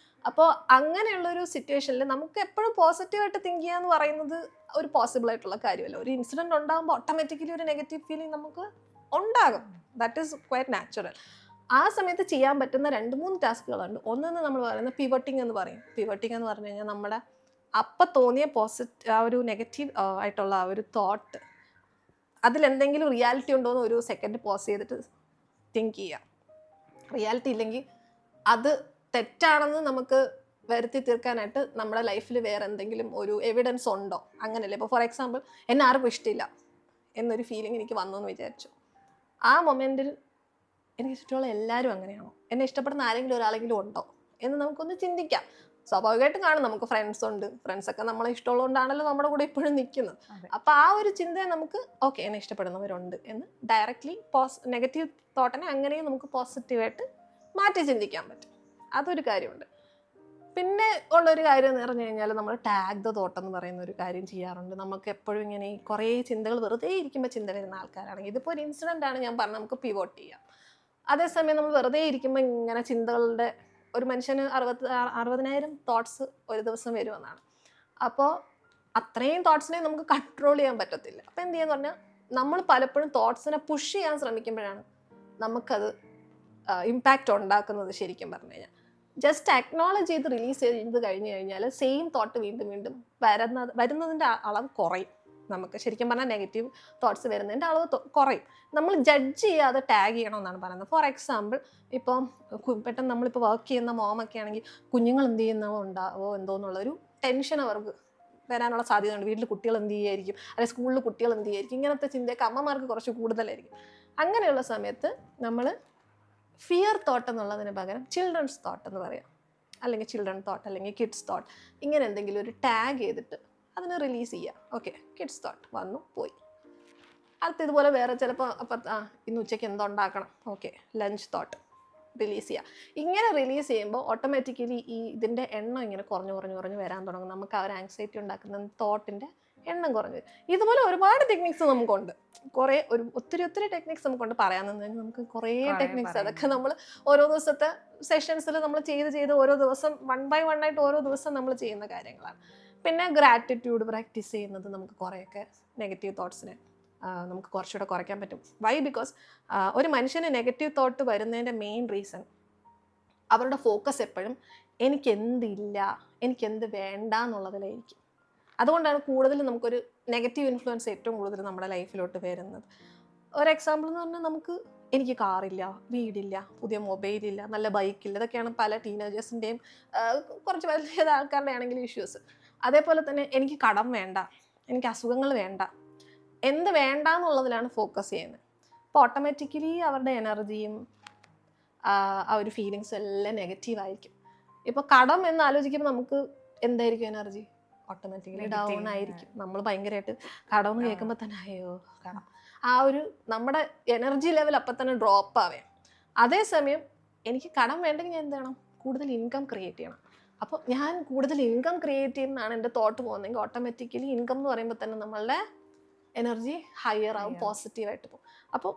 അപ്പോൾ അങ്ങനെയുള്ളൊരു സിറ്റുവേഷനിൽ നമുക്ക് എപ്പോഴും പോസിറ്റീവായിട്ട് തിങ്ക് ചെയ്യുക എന്ന് പറയുന്നത് ഒരു പോസിബിൾ ആയിട്ടുള്ള കാര്യമല്ല. ഒരു ഇൻസിഡന്റ് ഉണ്ടാകുമ്പോൾ ഓട്ടോമാറ്റിക്കലി ഒരു നെഗറ്റീവ് ഫീലിംഗ് നമുക്ക് ഉണ്ടാകും. That is quiet natural. ആ സമയത്ത് ചെയ്യാൻ പറ്റുന്ന 2-3 ടാസ്കുകളുണ്ട്. ഒന്നെന്ന് നമ്മൾ പറയുന്നത് പിവട്ടിങ് എന്ന് പറയും. പിവട്ടിങ് എന്ന് പറഞ്ഞു കഴിഞ്ഞാൽ നമ്മുടെ അപ്പം തോന്നിയ ആ ഒരു നെഗറ്റീവ് ആയിട്ടുള്ള ആ ഒരു തോട്ട് അതിലെന്തെങ്കിലും റിയാലിറ്റി ഉണ്ടോ എന്ന് ഒരു സെക്കൻഡ് പോസ് ചെയ്തിട്ട് തിങ്ക് ചെയ്യാം. റിയാലിറ്റി ഇല്ലെങ്കിൽ അത് തെറ്റാണെന്ന് നമുക്ക് വരുത്തി തീർക്കാനായിട്ട് നമ്മുടെ ലൈഫിൽ വേറെ എന്തെങ്കിലും ഒരു എവിഡൻസ് ഉണ്ടോ, അങ്ങനെയല്ലേ. ഇപ്പോൾ ഫോർ എക്സാമ്പിൾ എന്നെ ആർക്കും ഇഷ്ടമില്ല എന്നൊരു ഫീലിംഗ് എനിക്ക് വന്നു എന്ന് വിചാരിച്ചു. ആ മൊമെൻറ്റിൽ എനിക്ക് ചുറ്റുമുള്ള എല്ലാവരും അങ്ങനെയാണോ, എന്നെ ഇഷ്ടപ്പെടുന്ന ആരെങ്കിലും ഒരാളെങ്കിലും ഉണ്ടോ എന്ന് നമുക്കൊന്ന് ചിന്തിക്കാം. സ്വാഭാവികമായിട്ടും കാണും, നമുക്ക് ഫ്രണ്ട്സ് ഉണ്ട്, ഫ്രണ്ട്സൊക്കെ നമ്മളെ ഇഷ്ടമുള്ളതുകൊണ്ടാണല്ലോ നമ്മുടെ കൂടെ ഇപ്പോഴും നിൽക്കുന്നത്. അപ്പോൾ ആ ഒരു ചിന്തയെ നമുക്ക് ഓക്കെ എന്നെ ഇഷ്ടപ്പെടുന്നവരുണ്ട് എന്ന് ഡയറക്റ്റ്ലി നെഗറ്റീവ് തോട്ടിനെ അങ്ങനെയും നമുക്ക് പോസിറ്റീവായിട്ട് മാറ്റി ചിന്തിക്കാൻ പറ്റും. അതൊരു കാര്യമുണ്ട്. പിന്നെ ഉള്ളൊരു കാര്യം എന്ന് പറഞ്ഞു കഴിഞ്ഞാൽ നമ്മൾ ടാഗ് ദ തോട്ട് എന്ന് പറയുന്ന ഒരു കാര്യം ചെയ്യാറുണ്ട്. നമുക്ക് എപ്പോഴും ഇങ്ങനെ കുറേ ചിന്തകൾ വെറുതെ ഇരിക്കുമ്പോൾ ചിന്ത വരുന്ന ആൾക്കാരാണെങ്കിൽ ഇതിപ്പോൾ ഒരു ഇൻസിഡൻ്റ് ആണ് ഞാൻ പറഞ്ഞത്, നമുക്ക് പിവോട്ട് ചെയ്യാം. അതേസമയം നമ്മൾ വെറുതെ ഇരിക്കുമ്പോൾ ഇങ്ങനെ ചിന്തകളുടെ ഒരു മനുഷ്യന് 60,000 തോട്ട്സ് ഒരു ദിവസം വരുമെന്നാണ്. അപ്പോൾ അത്രയും തോട്ട്സിനെ നമുക്ക് കൺട്രോൾ ചെയ്യാൻ പറ്റത്തില്ല. അപ്പോൾ എന്ത് ചെയ്യാന്ന് പറഞ്ഞാൽ നമ്മൾ പലപ്പോഴും തോട്ട്സിനെ പുഷ് ചെയ്യാൻ ശ്രമിക്കുമ്പോഴാണ് നമുക്കത് ഇമ്പാക്റ്റ് ഉണ്ടാക്കുന്നത്. ശരിക്കും പറഞ്ഞു കഴിഞ്ഞാൽ ജസ്റ്റ് അക്നോളജ് ചെയ്ത് റിലീസ് ചെയ്ത് കഴിഞ്ഞ് കഴിഞ്ഞാൽ സെയിം തോട്ട് വീണ്ടും വീണ്ടും വരുന്നതിൻ്റെ അളവ് കുറയും. നമുക്ക് ശരിക്കും പറഞ്ഞാൽ നെഗറ്റീവ് തോട്ട്സ് വരുന്നതിൻ്റെ അളവ് കുറയും. നമ്മൾ ജഡ്ജ് ചെയ്യാതെ ടാഗ് ചെയ്യണമെന്നാണ് പറയുന്നത്. ഫോർ എക്സാമ്പിൾ ഇപ്പം പെട്ടെന്ന് നമ്മളിപ്പോൾ വർക്ക് ചെയ്യുന്ന മോമൊക്കെ ആണെങ്കിൽ കുഞ്ഞുങ്ങൾ എന്ത് ചെയ്യുന്നവോ ഉണ്ടാവോ എന്തോ എന്നുള്ളൊരു ടെൻഷൻ അവർക്ക് വരാനുള്ള സാധ്യതയുണ്ട്. വീട്ടിൽ കുട്ടികൾ എന്ത് ചെയ്യുമായിരിക്കും, അല്ലെങ്കിൽ സ്കൂളിൽ കുട്ടികൾ എന്ത് ചെയ്യുമായിരിക്കും, ഇങ്ങനത്തെ ചിന്തയൊക്കെ അമ്മമാർക്ക് കുറച്ച് കൂടുതലായിരിക്കും. അങ്ങനെയുള്ള സമയത്ത് നമ്മൾ ഫിയർ തോട്ട് എന്നുള്ളതിന് പകരം ചിൽഡ്രൻസ് തോട്ട് എന്ന് പറയാം, അല്ലെങ്കിൽ ചിൽഡ്രൻ തോട്ട് അല്ലെങ്കിൽ കിഡ്സ് തോട്ട്, ഇങ്ങനെ എന്തെങ്കിലും ഒരു ടാഗ് ചെയ്തിട്ട് അതിനെ റിലീസ് ചെയ്യുക. ഓക്കെ, കിഡ്സ് തോട്ട് വന്നു പോയി. അടുത്ത ഇതുപോലെ വേറെ ചിലപ്പോൾ ഇന്ന് ഉച്ചയ്ക്ക് എന്തുണ്ടാക്കണം, ഓക്കെ ലഞ്ച് തോട്ട് റിലീസ് ചെയ്യുക. ഇങ്ങനെ റിലീസ് ചെയ്യുമ്പോൾ ഓട്ടോമാറ്റിക്കലി ഇതിൻ്റെ എണ്ണം ഇങ്ങനെ കുറഞ്ഞു വരാൻ തുടങ്ങും. നമുക്ക് ആ ഒരു ആങ്സൈറ്റി ഉണ്ടാക്കുന്ന തോട്ടിൻ്റെ എണ്ണം കുറഞ്ഞു വരും. ഇതുപോലെ ഒരുപാട് ടെക്നിക്സ് നമുക്കുണ്ട്. ഒത്തിരി ടെക്നിക്സ് നമുക്കുണ്ട്. പറയാമെന്ന് നമുക്ക് കുറേ ടെക്നിക്സ്, അതൊക്കെ നമ്മൾ ഓരോ ദിവസത്തെ സെഷൻസിൽ നമ്മൾ ചെയ്ത് ഓരോ ദിവസം 1 by 1 ആയിട്ട് ഓരോ ദിവസം നമ്മൾ ചെയ്യുന്ന കാര്യങ്ങളാണ്. പിന്നെ ഗ്രാറ്റിറ്റ്യൂഡ് പ്രാക്ടീസ് ചെയ്യുന്നത് നമുക്ക് കുറേയൊക്കെ നെഗറ്റീവ് തോട്ട്സിനെ നമുക്ക് കുറച്ചുകൂടെ കുറയ്ക്കാൻ പറ്റും. വൈ? ബിക്കോസ് ഒരു മനുഷ്യന് നെഗറ്റീവ് തോട്ട് വരുന്നതിൻ്റെ മെയിൻ റീസൺ അവരുടെ ഫോക്കസ് എപ്പോഴും എനിക്കെന്തില്ല, എനിക്കെന്ത് വേണ്ട എന്നുള്ളതിലായിരിക്കും. അതുകൊണ്ടാണ് കൂടുതൽ നമുക്കൊരു നെഗറ്റീവ് ഇൻഫ്ലുവൻസ് ഏറ്റവും കൂടുതൽ നമ്മുടെ ലൈഫിലോട്ട് വരുന്നത്. ഒരു എക്സാമ്പിൾ എന്ന് പറഞ്ഞാൽ നമുക്ക് എനിക്ക് കാറില്ല, വീടില്ല, പുതിയ മൊബൈലില്ല, നല്ല ബൈക്കില്ല, ഇതൊക്കെയാണ് പല ടീനേജേഴ്സിൻ്റെയും കുറച്ച് വലിയ ആൾക്കാരുടെ ആണെങ്കിലും ഇഷ്യൂസ്. അതേപോലെ തന്നെ എനിക്ക് കടം വേണ്ട, എനിക്ക് അസുഖങ്ങൾ വേണ്ട, എന്ത് വേണ്ട എന്നുള്ളതിലാണ് ഫോക്കസ് ചെയ്യുന്നത്. അപ്പോൾ ഓട്ടോമാറ്റിക്കലി അവരുടെ എനർജിയും ആ ഒരു ഫീലിങ്സും എല്ലാം നെഗറ്റീവായിരിക്കും. ഇപ്പോൾ കടം എന്ന് ആലോചിക്കുമ്പോൾ നമുക്ക് എന്തായിരിക്കും എനർജി? ഓട്ടോമാറ്റിക്കലി ഡൗൺ ആയിരിക്കും. നമ്മൾ ഭയങ്കരമായിട്ട് കടം എന്ന് കേൾക്കുമ്പോൾ തന്നെ അയ്യോ കടം, ആ ഒരു നമ്മുടെ എനർജി ലെവൽ അപ്പം തന്നെ ഡ്രോപ്പ് ആവുകയാണ്. അതേസമയം എനിക്ക് കടം വേണ്ടെങ്കിൽ ഞാൻ എന്ത് ചെയ്യണം? കൂടുതൽ ഇൻകം ക്രിയേറ്റ് ചെയ്യണം. അപ്പോൾ ഞാൻ കൂടുതൽ ഇൻകം ക്രിയേറ്റ് ചെയ്യുന്നതാണ് എൻ്റെ തോട്ട് പോകുന്നതെങ്കിൽ ഓട്ടോമാറ്റിക്കലി ഇൻകം എന്ന് പറയുമ്പോൾ തന്നെ നമ്മളുടെ എനർജി ഹയർ ആവും, പോസിറ്റീവായിട്ട് പോകും. അപ്പോൾ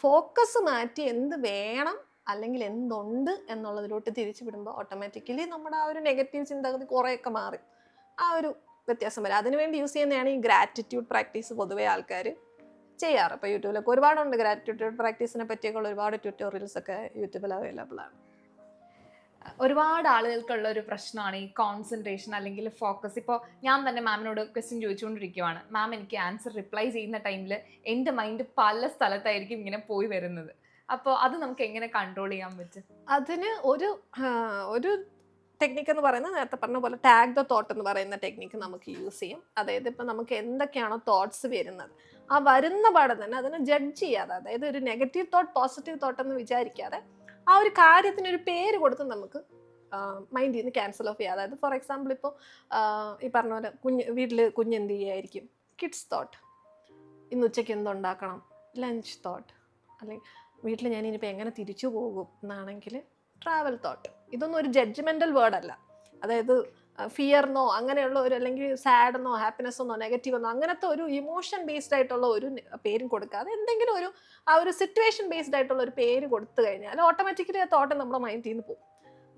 ഫോക്കസ് മാറ്റി എന്ത് വേണം അല്ലെങ്കിൽ എന്തുണ്ട് എന്നുള്ളതിലോട്ട് തിരിച്ചു വിടുമ്പോൾ ഓട്ടോമാറ്റിക്കലി നമ്മുടെ ആ ഒരു നെഗറ്റീവ് ചിന്താഗതി കുറേയൊക്കെ മാറി ആ ഒരു വ്യത്യാസം വരും. അതിനുവേണ്ടി യൂസ് ചെയ്യുന്നതാണ് ഈ ഗ്രാറ്റിറ്റ്യൂഡ് പ്രാക്ടീസ് പൊതുവേ ആൾക്കാർ ചെയ്യാറ്. ഇപ്പോൾ യൂട്യൂബിലൊക്കെ ഒരുപാടുണ്ട് ഗ്രാറ്റിറ്റ്യൂഡ് പ്രാക്ടീസിനെ പറ്റിയൊക്കെയുള്ള ഒരുപാട് ട്യൂട്ടോറിയൽസ് ഒക്കെ യൂട്യൂബിൽ അവൈലബിൾ ആണ്. ഒരുപാട് ആളുകൾക്കുള്ള ഒരു പ്രശ്നമാണ് ഈ കോൺസെൻട്രേഷൻ അല്ലെങ്കിൽ ഫോക്കസ്. ഇപ്പോൾ ഞാൻ തന്നെ മാമിനോട് ക്വസ്റ്റ്യൻ ചോദിച്ചുകൊണ്ടിരിക്കുവാണ്, മാം എനിക്ക് ആൻസർ റിപ്ലൈ ചെയ്യുന്ന ടൈമിൽ എൻ്റെ മൈൻഡ് പല സ്ഥലത്തായിരിക്കും ഇങ്ങനെ പോയി വരുന്നത്. അപ്പോൾ അത് നമുക്ക് എങ്ങനെ കൺട്രോൾ ചെയ്യാൻ പറ്റും? അതിന് ഒരു ടെക്നിക്ക് എന്ന് പറയുന്നത് നേരത്തെ പറഞ്ഞ പോലെ ടാഗ് ദ തോട്ട് എന്ന് പറയുന്ന ടെക്നിക്ക് നമുക്ക് യൂസ് ചെയ്യും. അതായത് ഇപ്പം നമുക്ക് എന്തൊക്കെയാണോ തോട്ട്സ് വരുന്നത് ആ വരുന്ന പാടെ തന്നെ അതിനെ ജഡ്ജ് ചെയ്യാതെ, അതായത് ഒരു നെഗറ്റീവ് തോട്ട് പോസിറ്റീവ് തോട്ട് എന്ന് വിചാരിക്കാതെ ആ ഒരു കാര്യത്തിനൊരു പേര് കൊടുത്ത് നമുക്ക് മൈൻഡിൽ നിന്ന് ക്യാൻസൽ ഓഫ് ചെയ്യുക. അതായത് ഫോർ എക്സാമ്പിൾ ഇപ്പോൾ ഈ പറഞ്ഞ പോലെ വീട്ടിൽ കുഞ്ഞെന്ത് ചെയ്യുമായിരിക്കും, കിഡ്സ് തോട്ട്, ഇന്ന് ഉച്ചയ്ക്ക് എന്തുണ്ടാക്കണം, ലഞ്ച് തോട്ട്, അല്ലെങ്കിൽ വീട്ടിൽ ഞാൻ ഇനിയിപ്പോൾ എങ്ങനെ തിരിച്ചു പോകും എന്നാണെങ്കിൽ ട്രാവൽ തോട്ട്. ഇതൊന്നും ഒരു ജഡ്ജ്മെൻ്റൽ വേർഡല്ല. അതായത് ഫിയർന്നോ അങ്ങനെയുള്ള ഒരു, അല്ലെങ്കിൽ സാഡെന്നോ ഹാപ്പിനെസ്സെന്നോ നെഗറ്റീവെന്നോ അങ്ങനത്തെ ഒരു ഇമോഷൻ ബേസ്ഡ് ആയിട്ടുള്ള ഒരു പേരും കൊടുക്കാതെ എന്തെങ്കിലും ഒരു ആ ഒരു സിറ്റുവേഷൻ ബേസ്ഡ് ആയിട്ടുള്ള ഒരു പേര് കൊടുത്തു കഴിഞ്ഞാൽ ഓട്ടോമാറ്റിക്കലി ആ തോട്ട് നമ്മുടെ മൈൻഡിൽ നിന്ന് പോകും.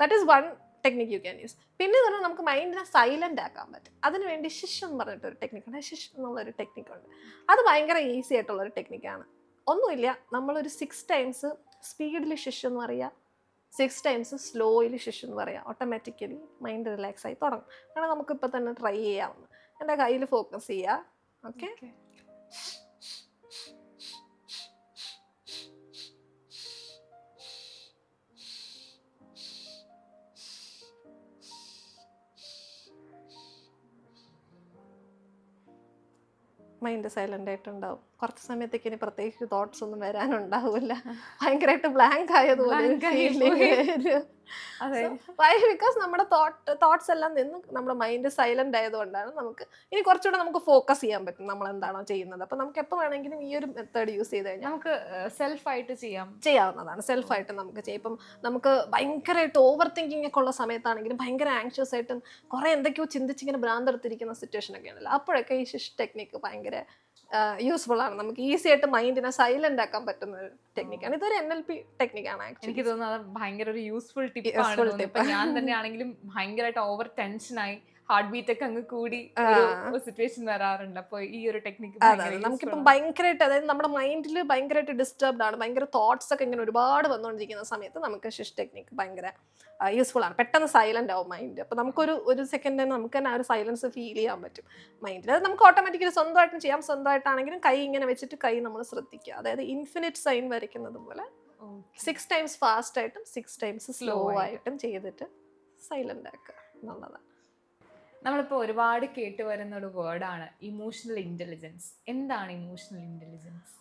That is one technique you can use. പിന്നെ പറഞ്ഞാൽ നമുക്ക് മൈൻഡിനെ സൈലൻ്റ് ആക്കാൻ പറ്റും. അതിന് വേണ്ടി ഷിഷ് എന്ന് പറഞ്ഞിട്ടൊരു ടെക്നിക്കുണ്ട്. ഷിഷ് എന്നുള്ളൊരു ടെക്നിക്കുണ്ട്. അത് ഭയങ്കര ഈസി ആയിട്ടുള്ളൊരു ടെക്നിക്കാണ്. ഒന്നുമില്ല, നമ്മളൊരു 6 times സ്പീഡിൽ ഷിഷ് എന്ന് പറയുക, 6 times സ്ലോയിൽ ഷിഷ് എന്ന് പറയുക. ഓട്ടോമാറ്റിക്കലി മൈൻഡ് റിലാക്സ് ആയി തുടങ്ങും. കാരണം നമുക്കിപ്പോൾ തന്നെ ട്രൈ ചെയ്യാവുന്ന. എൻ്റെ കയ്യിൽ ഫോക്കസ് ചെയ്യുക. ഓക്കെ, മൈൻഡ് സൈലൻ്റ് ആയിട്ടുണ്ടാവും. കുറച്ച് സമയത്തേക്ക് ഇനി പ്രത്യേകിച്ച് തോട്ട്സ് ഒന്നും വരാനുണ്ടാവില്ല. ഭയങ്കരമായിട്ട് ബ്ലാങ്ക് ആയതുപോലെ ബിക്കോസ് നമ്മുടെ തോട്ട്സ് എല്ലാം നിന്ന് നമ്മുടെ മൈൻഡ് സൈലൻ്റ് ആയതുകൊണ്ടാണ് നമുക്ക് ഇനി കുറച്ചുകൂടെ നമുക്ക് ഫോക്കസ് ചെയ്യാൻ പറ്റും നമ്മൾ എന്താണോ ചെയ്യുന്നത്. അപ്പം നമുക്ക് എപ്പോൾ വേണമെങ്കിലും ഈ ഒരു മെത്തേഡ് യൂസ് ചെയ്ത് കഴിഞ്ഞാൽ നമുക്ക് സെൽഫായിട്ട് ചെയ്യാവുന്നതാണ്. സെൽഫായിട്ട് നമുക്ക് ചെയ്യാം. ഇപ്പം നമുക്ക് ഭയങ്കരമായിട്ട് ഓവർ തിങ്കിങ് ഒക്കെ ഉള്ള സമയത്താണെങ്കിലും ഭയങ്കര ആങ്ഷ്യസ് ആയിട്ടും കുറേ എന്തൊക്കെയോ ചിന്തിച്ചിങ്ങനെ ഭ്രാന്തെടുത്തിരിക്കുന്ന സിറ്റുവേഷൻ ഒക്കെ ഉണ്ടല്ലോ, അപ്പോഴൊക്കെ ഈ ഷിഷ് ടെക്നിക്ക് ഭയങ്കര യൂസ്ഫുൾ ആണ്. നമുക്ക് ഈസി ആയിട്ട് മൈൻഡിനെ സൈലന്റ് ആക്കാൻ പറ്റുന്ന ഒരു ടെക്നിക്കാണ്. ഇതൊരു NLP ടെക്നിക്കാണ് ആക്ച്വലി. എനിക്ക് തോന്നുന്നത് അത് ഭയങ്കര ഒരു യൂസ്ഫുൾ ടിപ്പാണ്. ഇപ്പൊ ഞാൻ തന്നെ ആണെങ്കിലും ഭയങ്കരമായിട്ട് ഓവർ ടെൻഷനായി ഹാർട്ട് ബീറ്റ് ഒക്കെ അങ്ങ് കൂടി സിറ്റുവേഷൻ വരാറുണ്ട്. അപ്പോൾ ഈ ഒരു ടെക്നിക്ക് നമുക്കിപ്പം ഭയങ്കരമായിട്ട്, അതായത് നമ്മുടെ മൈൻഡിൽ ഭയങ്കരമായിട്ട് ഡിസ്റ്റർബ്ഡ് ആണ്, ഭയങ്കര തോട്ട്സ് ഒക്കെ ഇങ്ങനെ ഒരുപാട് വന്നുകൊണ്ടിരിക്കുന്ന സമയത്ത് നമുക്ക് ഷിഷ് ടെക്നിക്ക് ഭയങ്കര യൂസ്ഫുൾ ആണ്. പെട്ടെന്ന് സൈലന്റ് ആവും മൈൻഡ്. അപ്പോൾ നമുക്കൊരു സെക്കൻഡ് തന്നെ നമുക്ക് തന്നെ ആ ഒരു സൈലൻസ് ഫീൽ ചെയ്യാൻ പറ്റും മൈൻഡിൽ. അത് നമുക്ക് ഓട്ടോമാറ്റിക്കലി സ്വന്തമായിട്ടും ചെയ്യാം. സ്വന്തമായിട്ടാണെങ്കിലും കൈ ഇങ്ങനെ വെച്ചിട്ട് കൈ നമ്മൾ ശ്രദ്ധിക്കുക. അതായത് ഇൻഫിനിറ്റ് സൈൻ വരയ്ക്കുന്നത് പോലെ 6 times ഫാസ്റ്റ് ആയിട്ടും 6 times സ്ലോ ആയിട്ടും ചെയ്തിട്ട് സൈലന്റ് ആക്കുക എന്നുള്ളതാണ്. നമ്മളിപ്പോൾ ഒരുപാട് കേട്ട് വരുന്ന ഒരു വേർഡാണ് ഇമോഷണൽ ഇൻ്റലിജൻസ്. എന്താണ് ഇമോഷണൽ ഇൻ്റലിജൻസ്?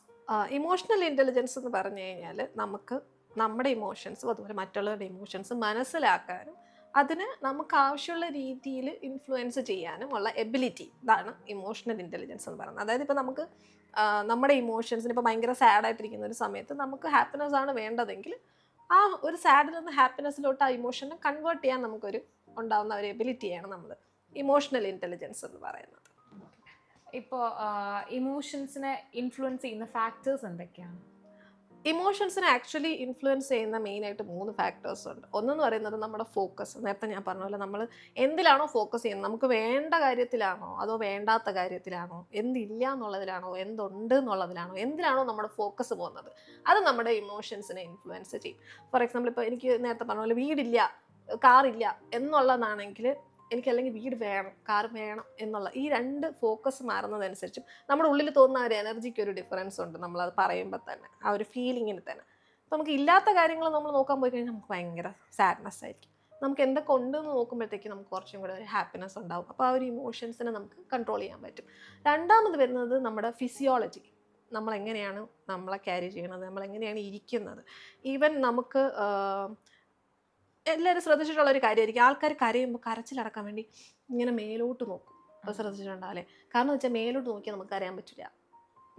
ഇമോഷണൽ ഇൻ്റലിജൻസ് എന്ന് പറഞ്ഞു കഴിഞ്ഞാൽ നമുക്ക് നമ്മുടെ ഇമോഷൻസും അതുപോലെ മറ്റുള്ളവരുടെ ഇമോഷൻസും മനസ്സിലാക്കാനും അതിന് നമുക്ക് ആവശ്യമുള്ള രീതിയിൽ ഇൻഫ്ലുവൻസ് ചെയ്യാനും ഉള്ള എബിലിറ്റി, ഇതാണ് ഇമോഷണൽ ഇൻ്റലിജൻസ് എന്ന് പറയുന്നത്. അതായത് ഇപ്പോൾ നമുക്ക് നമ്മുടെ ഇമോഷൻസിന് ഇപ്പോൾ ഭയങ്കര സാഡായിട്ടിരിക്കുന്ന ഒരു സമയത്ത് നമുക്ക് ഹാപ്പിനെസ് ആണ് വേണ്ടതെങ്കിൽ ആ ഒരു സാഡിൽ നിന്ന് ഹാപ്പിനെസ്സിലോട്ട് ആ ഇമോഷനെ കൺവേർട്ട് ചെയ്യാൻ നമുക്കൊരു ഉണ്ടാവുന്ന ഒരു എബിലിറ്റിയാണ് നമ്മൾ ഇമോഷണൽ ഇൻ്റലിജൻസ് എന്ന് പറയുന്നത്. ഇപ്പോൾ ഇമോഷൻസിനെ ഇൻഫ്ലുവൻസ് ചെയ്യുന്ന ഫാക്ടേഴ്സ് എന്തൊക്കെയാണ്? ഇമോഷൻസിനെ ആക്ച്വലി ഇൻഫ്ലുവൻസ് ചെയ്യുന്ന മെയിനായിട്ട് 3 ഫാക്ടേഴ്സ് ഉണ്ട്. ഒന്നെന്ന് പറയുന്നത് നമ്മുടെ ഫോക്കസ്. നേരത്തെ ഞാൻ പറഞ്ഞ പോലെ നമ്മൾ എന്തിലാണോ ഫോക്കസ് ചെയ്യുന്നത്, നമുക്ക് വേണ്ട കാര്യത്തിലാണോ അതോ വേണ്ടാത്ത കാര്യത്തിലാണോ, എന്തില്ല എന്നുള്ളതിലാണോ എന്തുണ്ട് എന്നുള്ളതിലാണോ, എന്തിലാണോ നമ്മുടെ ഫോക്കസ് പോകുന്നത്, അത് നമ്മുടെ ഇമോഷൻസിനെ ഇൻഫ്ലുവൻസ് ചെയ്യും. ഫോർ എക്സാമ്പിൾ ഇപ്പോൾ എനിക്ക് നേരത്തെ പറഞ്ഞ പോലെ വീടില്ല കാറില്ല എന്നുള്ളതാണെങ്കിൽ എനിക്ക് അല്ലെങ്കിൽ വീട് വേണം കാർ വേണം എന്നുള്ള ഈ 2 ഫോക്കസ് മാറുന്നതനുസരിച്ചും നമ്മുടെ ഉള്ളിൽ തോന്നുന്ന ഒരു എനർജിക്ക് ഒരു ഡിഫറൻസ് ഉണ്ട്. നമ്മളത് പറയുമ്പോൾ തന്നെ ആ ഒരു ഫീലിങ്ങിന് തന്നെ. അപ്പോൾ നമുക്ക് ഇല്ലാത്ത കാര്യങ്ങൾ നമ്മൾ നോക്കാൻ പോയി കഴിഞ്ഞാൽ നമുക്ക് ഭയങ്കര സാഡ്നെസ് ആയിരിക്കും. നമുക്ക് എന്തൊക്കെ ഉണ്ടെന്ന് നോക്കുമ്പോഴത്തേക്ക് നമുക്ക് കുറച്ചും കൂടെ ഒരു ഹാപ്പിനെസ് ഉണ്ടാവും. അപ്പോൾ ആ ഒരു ഇമോഷൻസിനെ നമുക്ക് കൺട്രോൾ ചെയ്യാൻ പറ്റും. രണ്ടാമത് വരുന്നത് നമ്മുടെ ഫിസിയോളജി. നമ്മളെങ്ങനെയാണ് നമ്മളെ ക്യാരി ചെയ്യണത്, നമ്മളെങ്ങനെയാണ് ഇരിക്കുന്നത്. ഈവൻ നമുക്ക് എല്ലാവരും ശ്രദ്ധിച്ചിട്ടുള്ളൊരു കാര്യമായിരിക്കും, ആൾക്കാർ കരയുമ്പോൾ കരച്ചിലടക്കാൻ വേണ്ടി ഇങ്ങനെ മേലോട്ട് നോക്കും. അപ്പോൾ ശ്രദ്ധിച്ചിട്ടുണ്ടാവില്ലേ? കാരണം എന്ന് വെച്ചാൽ മേലോട്ട് നോക്കിയാൽ നമുക്ക് കരയാൻ പറ്റില്ല.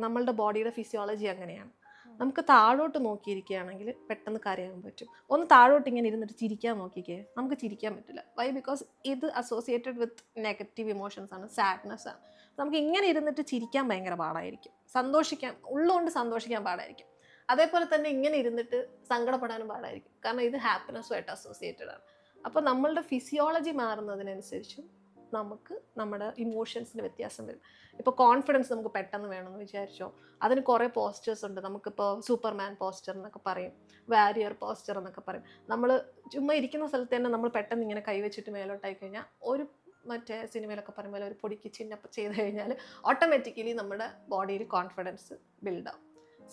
നമ്മളുടെ ബോഡിയുടെ ഫിസിയോളജി അങ്ങനെയാണ്. നമുക്ക് താഴോട്ട് നോക്കിയിരിക്കുകയാണെങ്കിൽ പെട്ടെന്ന് കരയാൻ പറ്റും. ഒന്ന് താഴോട്ട് ഇങ്ങനെ ഇരുന്നിട്ട് ചിരിക്കാൻ നോക്കിക്കേ, നമുക്ക് ചിരിക്കാൻ പറ്റില്ല. വൈ? ബിക്കോസ് ഇത് അസോസിയേറ്റഡ് വിത്ത് നെഗറ്റീവ് ഇമോഷൻസ് ആണ്, സാഡ്നെസ് ആണ്. നമുക്ക് ഇങ്ങനെ ഇരുന്നിട്ട് ചിരിക്കാൻ ഭയങ്കര പാടായിരിക്കും, ഉള്ളുകൊണ്ട് സന്തോഷിക്കാൻ പാടായിരിക്കും. അതേപോലെ തന്നെ ഇങ്ങനെ ഇരുന്നിട്ട് സങ്കടപ്പെടാനും പാടായിരിക്കും, കാരണം ഇത് ഹാപ്പിനെസ്സുമായിട്ട് അസോസിയേറ്റഡ് ആണ്. അപ്പോൾ നമ്മളുടെ ഫിസിയോളജി മാറുന്നതിനനുസരിച്ചും നമുക്ക് നമ്മുടെ ഇമോഷൻസിന് വ്യത്യാസം വരും. ഇപ്പോൾ കോൺഫിഡൻസ് നമുക്ക് പെട്ടെന്ന് വേണമെന്ന് വിചാരിച്ചോ, അതിന് കുറേ പോസ്റ്റേഴ്സ് ഉണ്ട്. നമുക്കിപ്പോൾ സൂപ്പർമാൻ പോസ്റ്റർ എന്നൊക്കെ പറയും, വാരിയർ പോസ്റ്റർ എന്നൊക്കെ പറയും. നമ്മൾ ചുമ്മാ ഇരിക്കുന്ന സ്ഥലത്ത് തന്നെ നമ്മൾ പെട്ടെന്ന് ഇങ്ങനെ കൈവച്ചിട്ട് മേലോട്ടായി കഴിഞ്ഞാൽ ഒരു മറ്റേ സിനിമയിലൊക്കെ പറയുമ്പോൾ ഒരു പൊടിക്ക് ചിഹ്നം ചെയ്ത് കഴിഞ്ഞാൽ ഓട്ടോമാറ്റിക്കലി നമ്മുടെ ബോഡിയിൽ കോൺഫിഡൻസ് ബിൽഡാവും.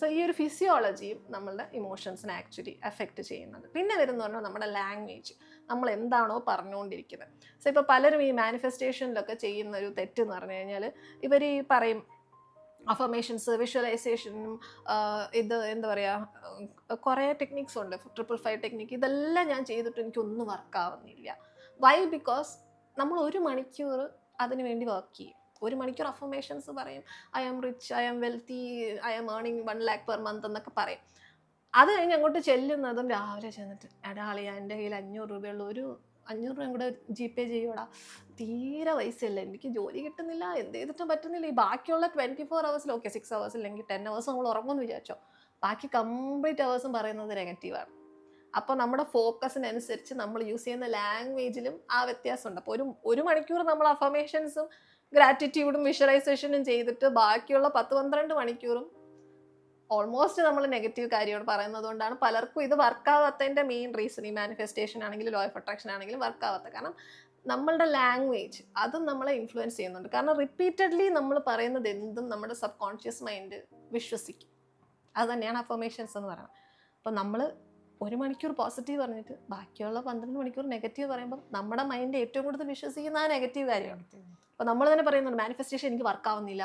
സോ ഈ ഒരു ഫിസിയോളജിയും നമ്മളുടെ ഇമോഷൻസിനെ ആക്ച്വലി എഫക്റ്റ് ചെയ്യുന്നുണ്ട്. പിന്നെ വരുന്ന പറഞ്ഞാൽ നമ്മുടെ ലാംഗ്വേജ്, നമ്മൾ എന്താണോ പറഞ്ഞുകൊണ്ടിരിക്കുന്നത്. സോ ഇപ്പോൾ പലരും ഈ മാനിഫെസ്റ്റേഷനിലൊക്കെ ചെയ്യുന്ന ഒരു തെറ്റെന്ന് പറഞ്ഞു കഴിഞ്ഞാൽ ഇവർ ഈ പറയും അഫർമേഷൻസ്, വിഷ്വലൈസേഷനും, ഇത് എന്താ പറയുക, കുറേ ടെക്നിക്സ് ഉണ്ട്, 555 ടെക്നിക്ക്. ഇതെല്ലാം ഞാൻ ചെയ്തിട്ട് എനിക്കൊന്നും വർക്കാവുന്നില്ല. വൈ? ബിക്കോസ് നമ്മൾ 1 മണിക്കൂർ അതിന് വേണ്ടി വർക്ക് ചെയ്യും. 1 മണിക്കൂർ അഫർമേഷൻസ് പറയും, I am rich, I am wealthy, I am earning 1 lakh per month എന്നൊക്കെ പറയും. അത് കഴിഞ്ഞ് അങ്ങോട്ട് ചെല്ലുന്നതും രാവിലെ ചെന്നിട്ട്, എടാ അളിയാ എൻ്റെ കയ്യിൽ 500 രൂപയുള്ള, ഒരു 500 രൂപയും കൂടെ GPay ചെയ്യൂടാ, തീരെ പൈസയില്ല, എനിക്ക് ജോലി കിട്ടുന്നില്ല, എന്ത് ചെയ്തിട്ടും പറ്റുന്നില്ല. ഈ ബാക്കിയുള്ള 24 hours ഓക്കെ 6 hours അല്ലെങ്കിൽ 10 hours നമ്മൾ ഉറങ്ങുമെന്ന് വിചാരിച്ചോ, ബാക്കി കംപ്ലീറ്റ് ഹവേഴ്സും പറയുന്നത് നെഗറ്റീവാണ്. അപ്പോൾ നമ്മുടെ ഫോക്കസിനനുസരിച്ച് നമ്മൾ യൂസ് ചെയ്യുന്ന ലാംഗ്വേജിലും ആ വ്യത്യാസമുണ്ട്. അപ്പോൾ ഒരു മണിക്കൂർ നമ്മൾ അഫർമേഷൻസും ഗ്രാറ്റിറ്റ്യൂഡും വിഷ്വലൈസേഷനും ചെയ്തിട്ട് ബാക്കിയുള്ള 10-12 മണിക്കൂറും ഓൾമോസ്റ്റ് നമ്മൾ നെഗറ്റീവ് കാര്യമാണ് പറയുന്നത്. കൊണ്ടാണ് പലർക്കും ഇത് വർക്കാവാത്തതിൻ്റെ മെയിൻ റീസൺ. ഈ മാനിഫെസ്റ്റേഷൻ ആണെങ്കിലും ലോ ഓഫ് അട്രാക്ഷൻ ആണെങ്കിലും വർക്കാവാത്ത കാരണം നമ്മളുടെ ലാംഗ്വേജ് അതും നമ്മളെ ഇൻഫ്ലുവൻസ് ചെയ്യുന്നുണ്ട്. കാരണം റിപ്പീറ്റഡ്ലി നമ്മൾ പറയുന്നത് എന്തും നമ്മുടെ സബ് കോൺഷ്യസ് മൈൻഡ് വിശ്വസിക്കും. അത് തന്നെയാണ് അഫർമേഷൻസ് എന്ന് പറയുന്നത്. അപ്പോൾ നമ്മൾ 1 മണിക്കൂർ പോസിറ്റീവ് പറഞ്ഞിട്ട് ബാക്കിയുള്ള 12 മണിക്കൂർ നെഗറ്റീവ് പറയുമ്പോൾ നമ്മുടെ മൈൻഡ് ഏറ്റവും കൂടുതൽ വിശ്വസിക്കുന്ന ആ നെഗറ്റീവ് കാര്യമാണ്. അപ്പോൾ നമ്മൾ തന്നെ പറയുന്നുണ്ട് മാനിഫെസ്റ്റേഷൻ എനിക്ക് വർക്കാവുന്നില്ല.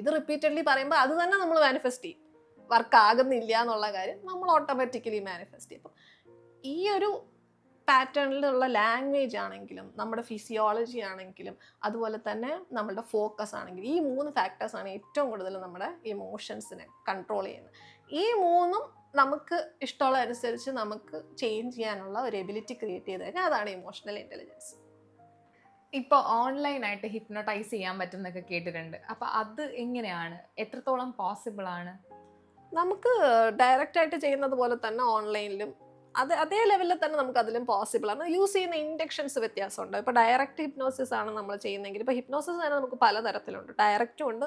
ഇത് റിപ്പീറ്റഡ്ലി പറയുമ്പോൾ അത് തന്നെ നമ്മൾ മാനിഫെസ്റ്റ് ചെയ്യും. വർക്കാകുന്നില്ല എന്നുള്ള കാര്യം നമ്മൾ ഓട്ടോമാറ്റിക്കലി മാനിഫെസ്റ്റ് ചെയ്യും. അപ്പം ഈ ഒരു പാറ്റേണിലുള്ള ലാംഗ്വേജ് ആണെങ്കിലും നമ്മുടെ ഫിസിയോളജി ആണെങ്കിലും അതുപോലെ തന്നെ നമ്മുടെ ഫോക്കസ് ആണെങ്കിലും ഈ 3 ഫാക്ടേഴ്സാണ് ഏറ്റവും കൂടുതൽ നമ്മുടെ ഇമോഷൻസിനെ കൺട്രോൾ ചെയ്യുന്നത്. ഈ 3ഉം നമുക്ക് ഇഷ്ടമുള്ള അനുസരിച്ച് നമുക്ക് ചേഞ്ച് ചെയ്യാനുള്ള ഒരു എബിലിറ്റി ക്രിയേറ്റ് ചെയ്ത് കഴിഞ്ഞാൽ അതാണ് ഇമോഷണൽ ഇൻ്റലിജൻസ്. ഇപ്പോൾ ഓൺലൈനായിട്ട് ഹിപ്നോട്ടൈസ് ചെയ്യാൻ പറ്റുന്നൊക്കെ കേട്ടിട്ടുണ്ട്. അപ്പോൾ അത് എങ്ങനെയാണ്, എത്രത്തോളം പോസിബിൾ ആണ്? നമുക്ക് ഡയറക്റ്റ് ആയിട്ട് ചെയ്യുന്നത് പോലെ തന്നെ ഓൺലൈനിലും അതേ ലെവലിൽ തന്നെ നമുക്ക് അതിലും പോസിബിൾ ആണ്. യൂസ് ചെയ്യുന്ന ഇൻഡക്ഷൻസ് വ്യത്യാസമുണ്ട്. ഇപ്പോൾ ഡയറക്റ്റ് ഹിപ്നോസിസ് ആണ് നമ്മൾ ചെയ്യുന്നതെങ്കിൽ, ഇപ്പോൾ ഹിപ്നോസിസ് തന്നെ നമുക്ക് പലതരത്തിലുണ്ട്. ഡയറക്റ്റും ഉണ്ട്,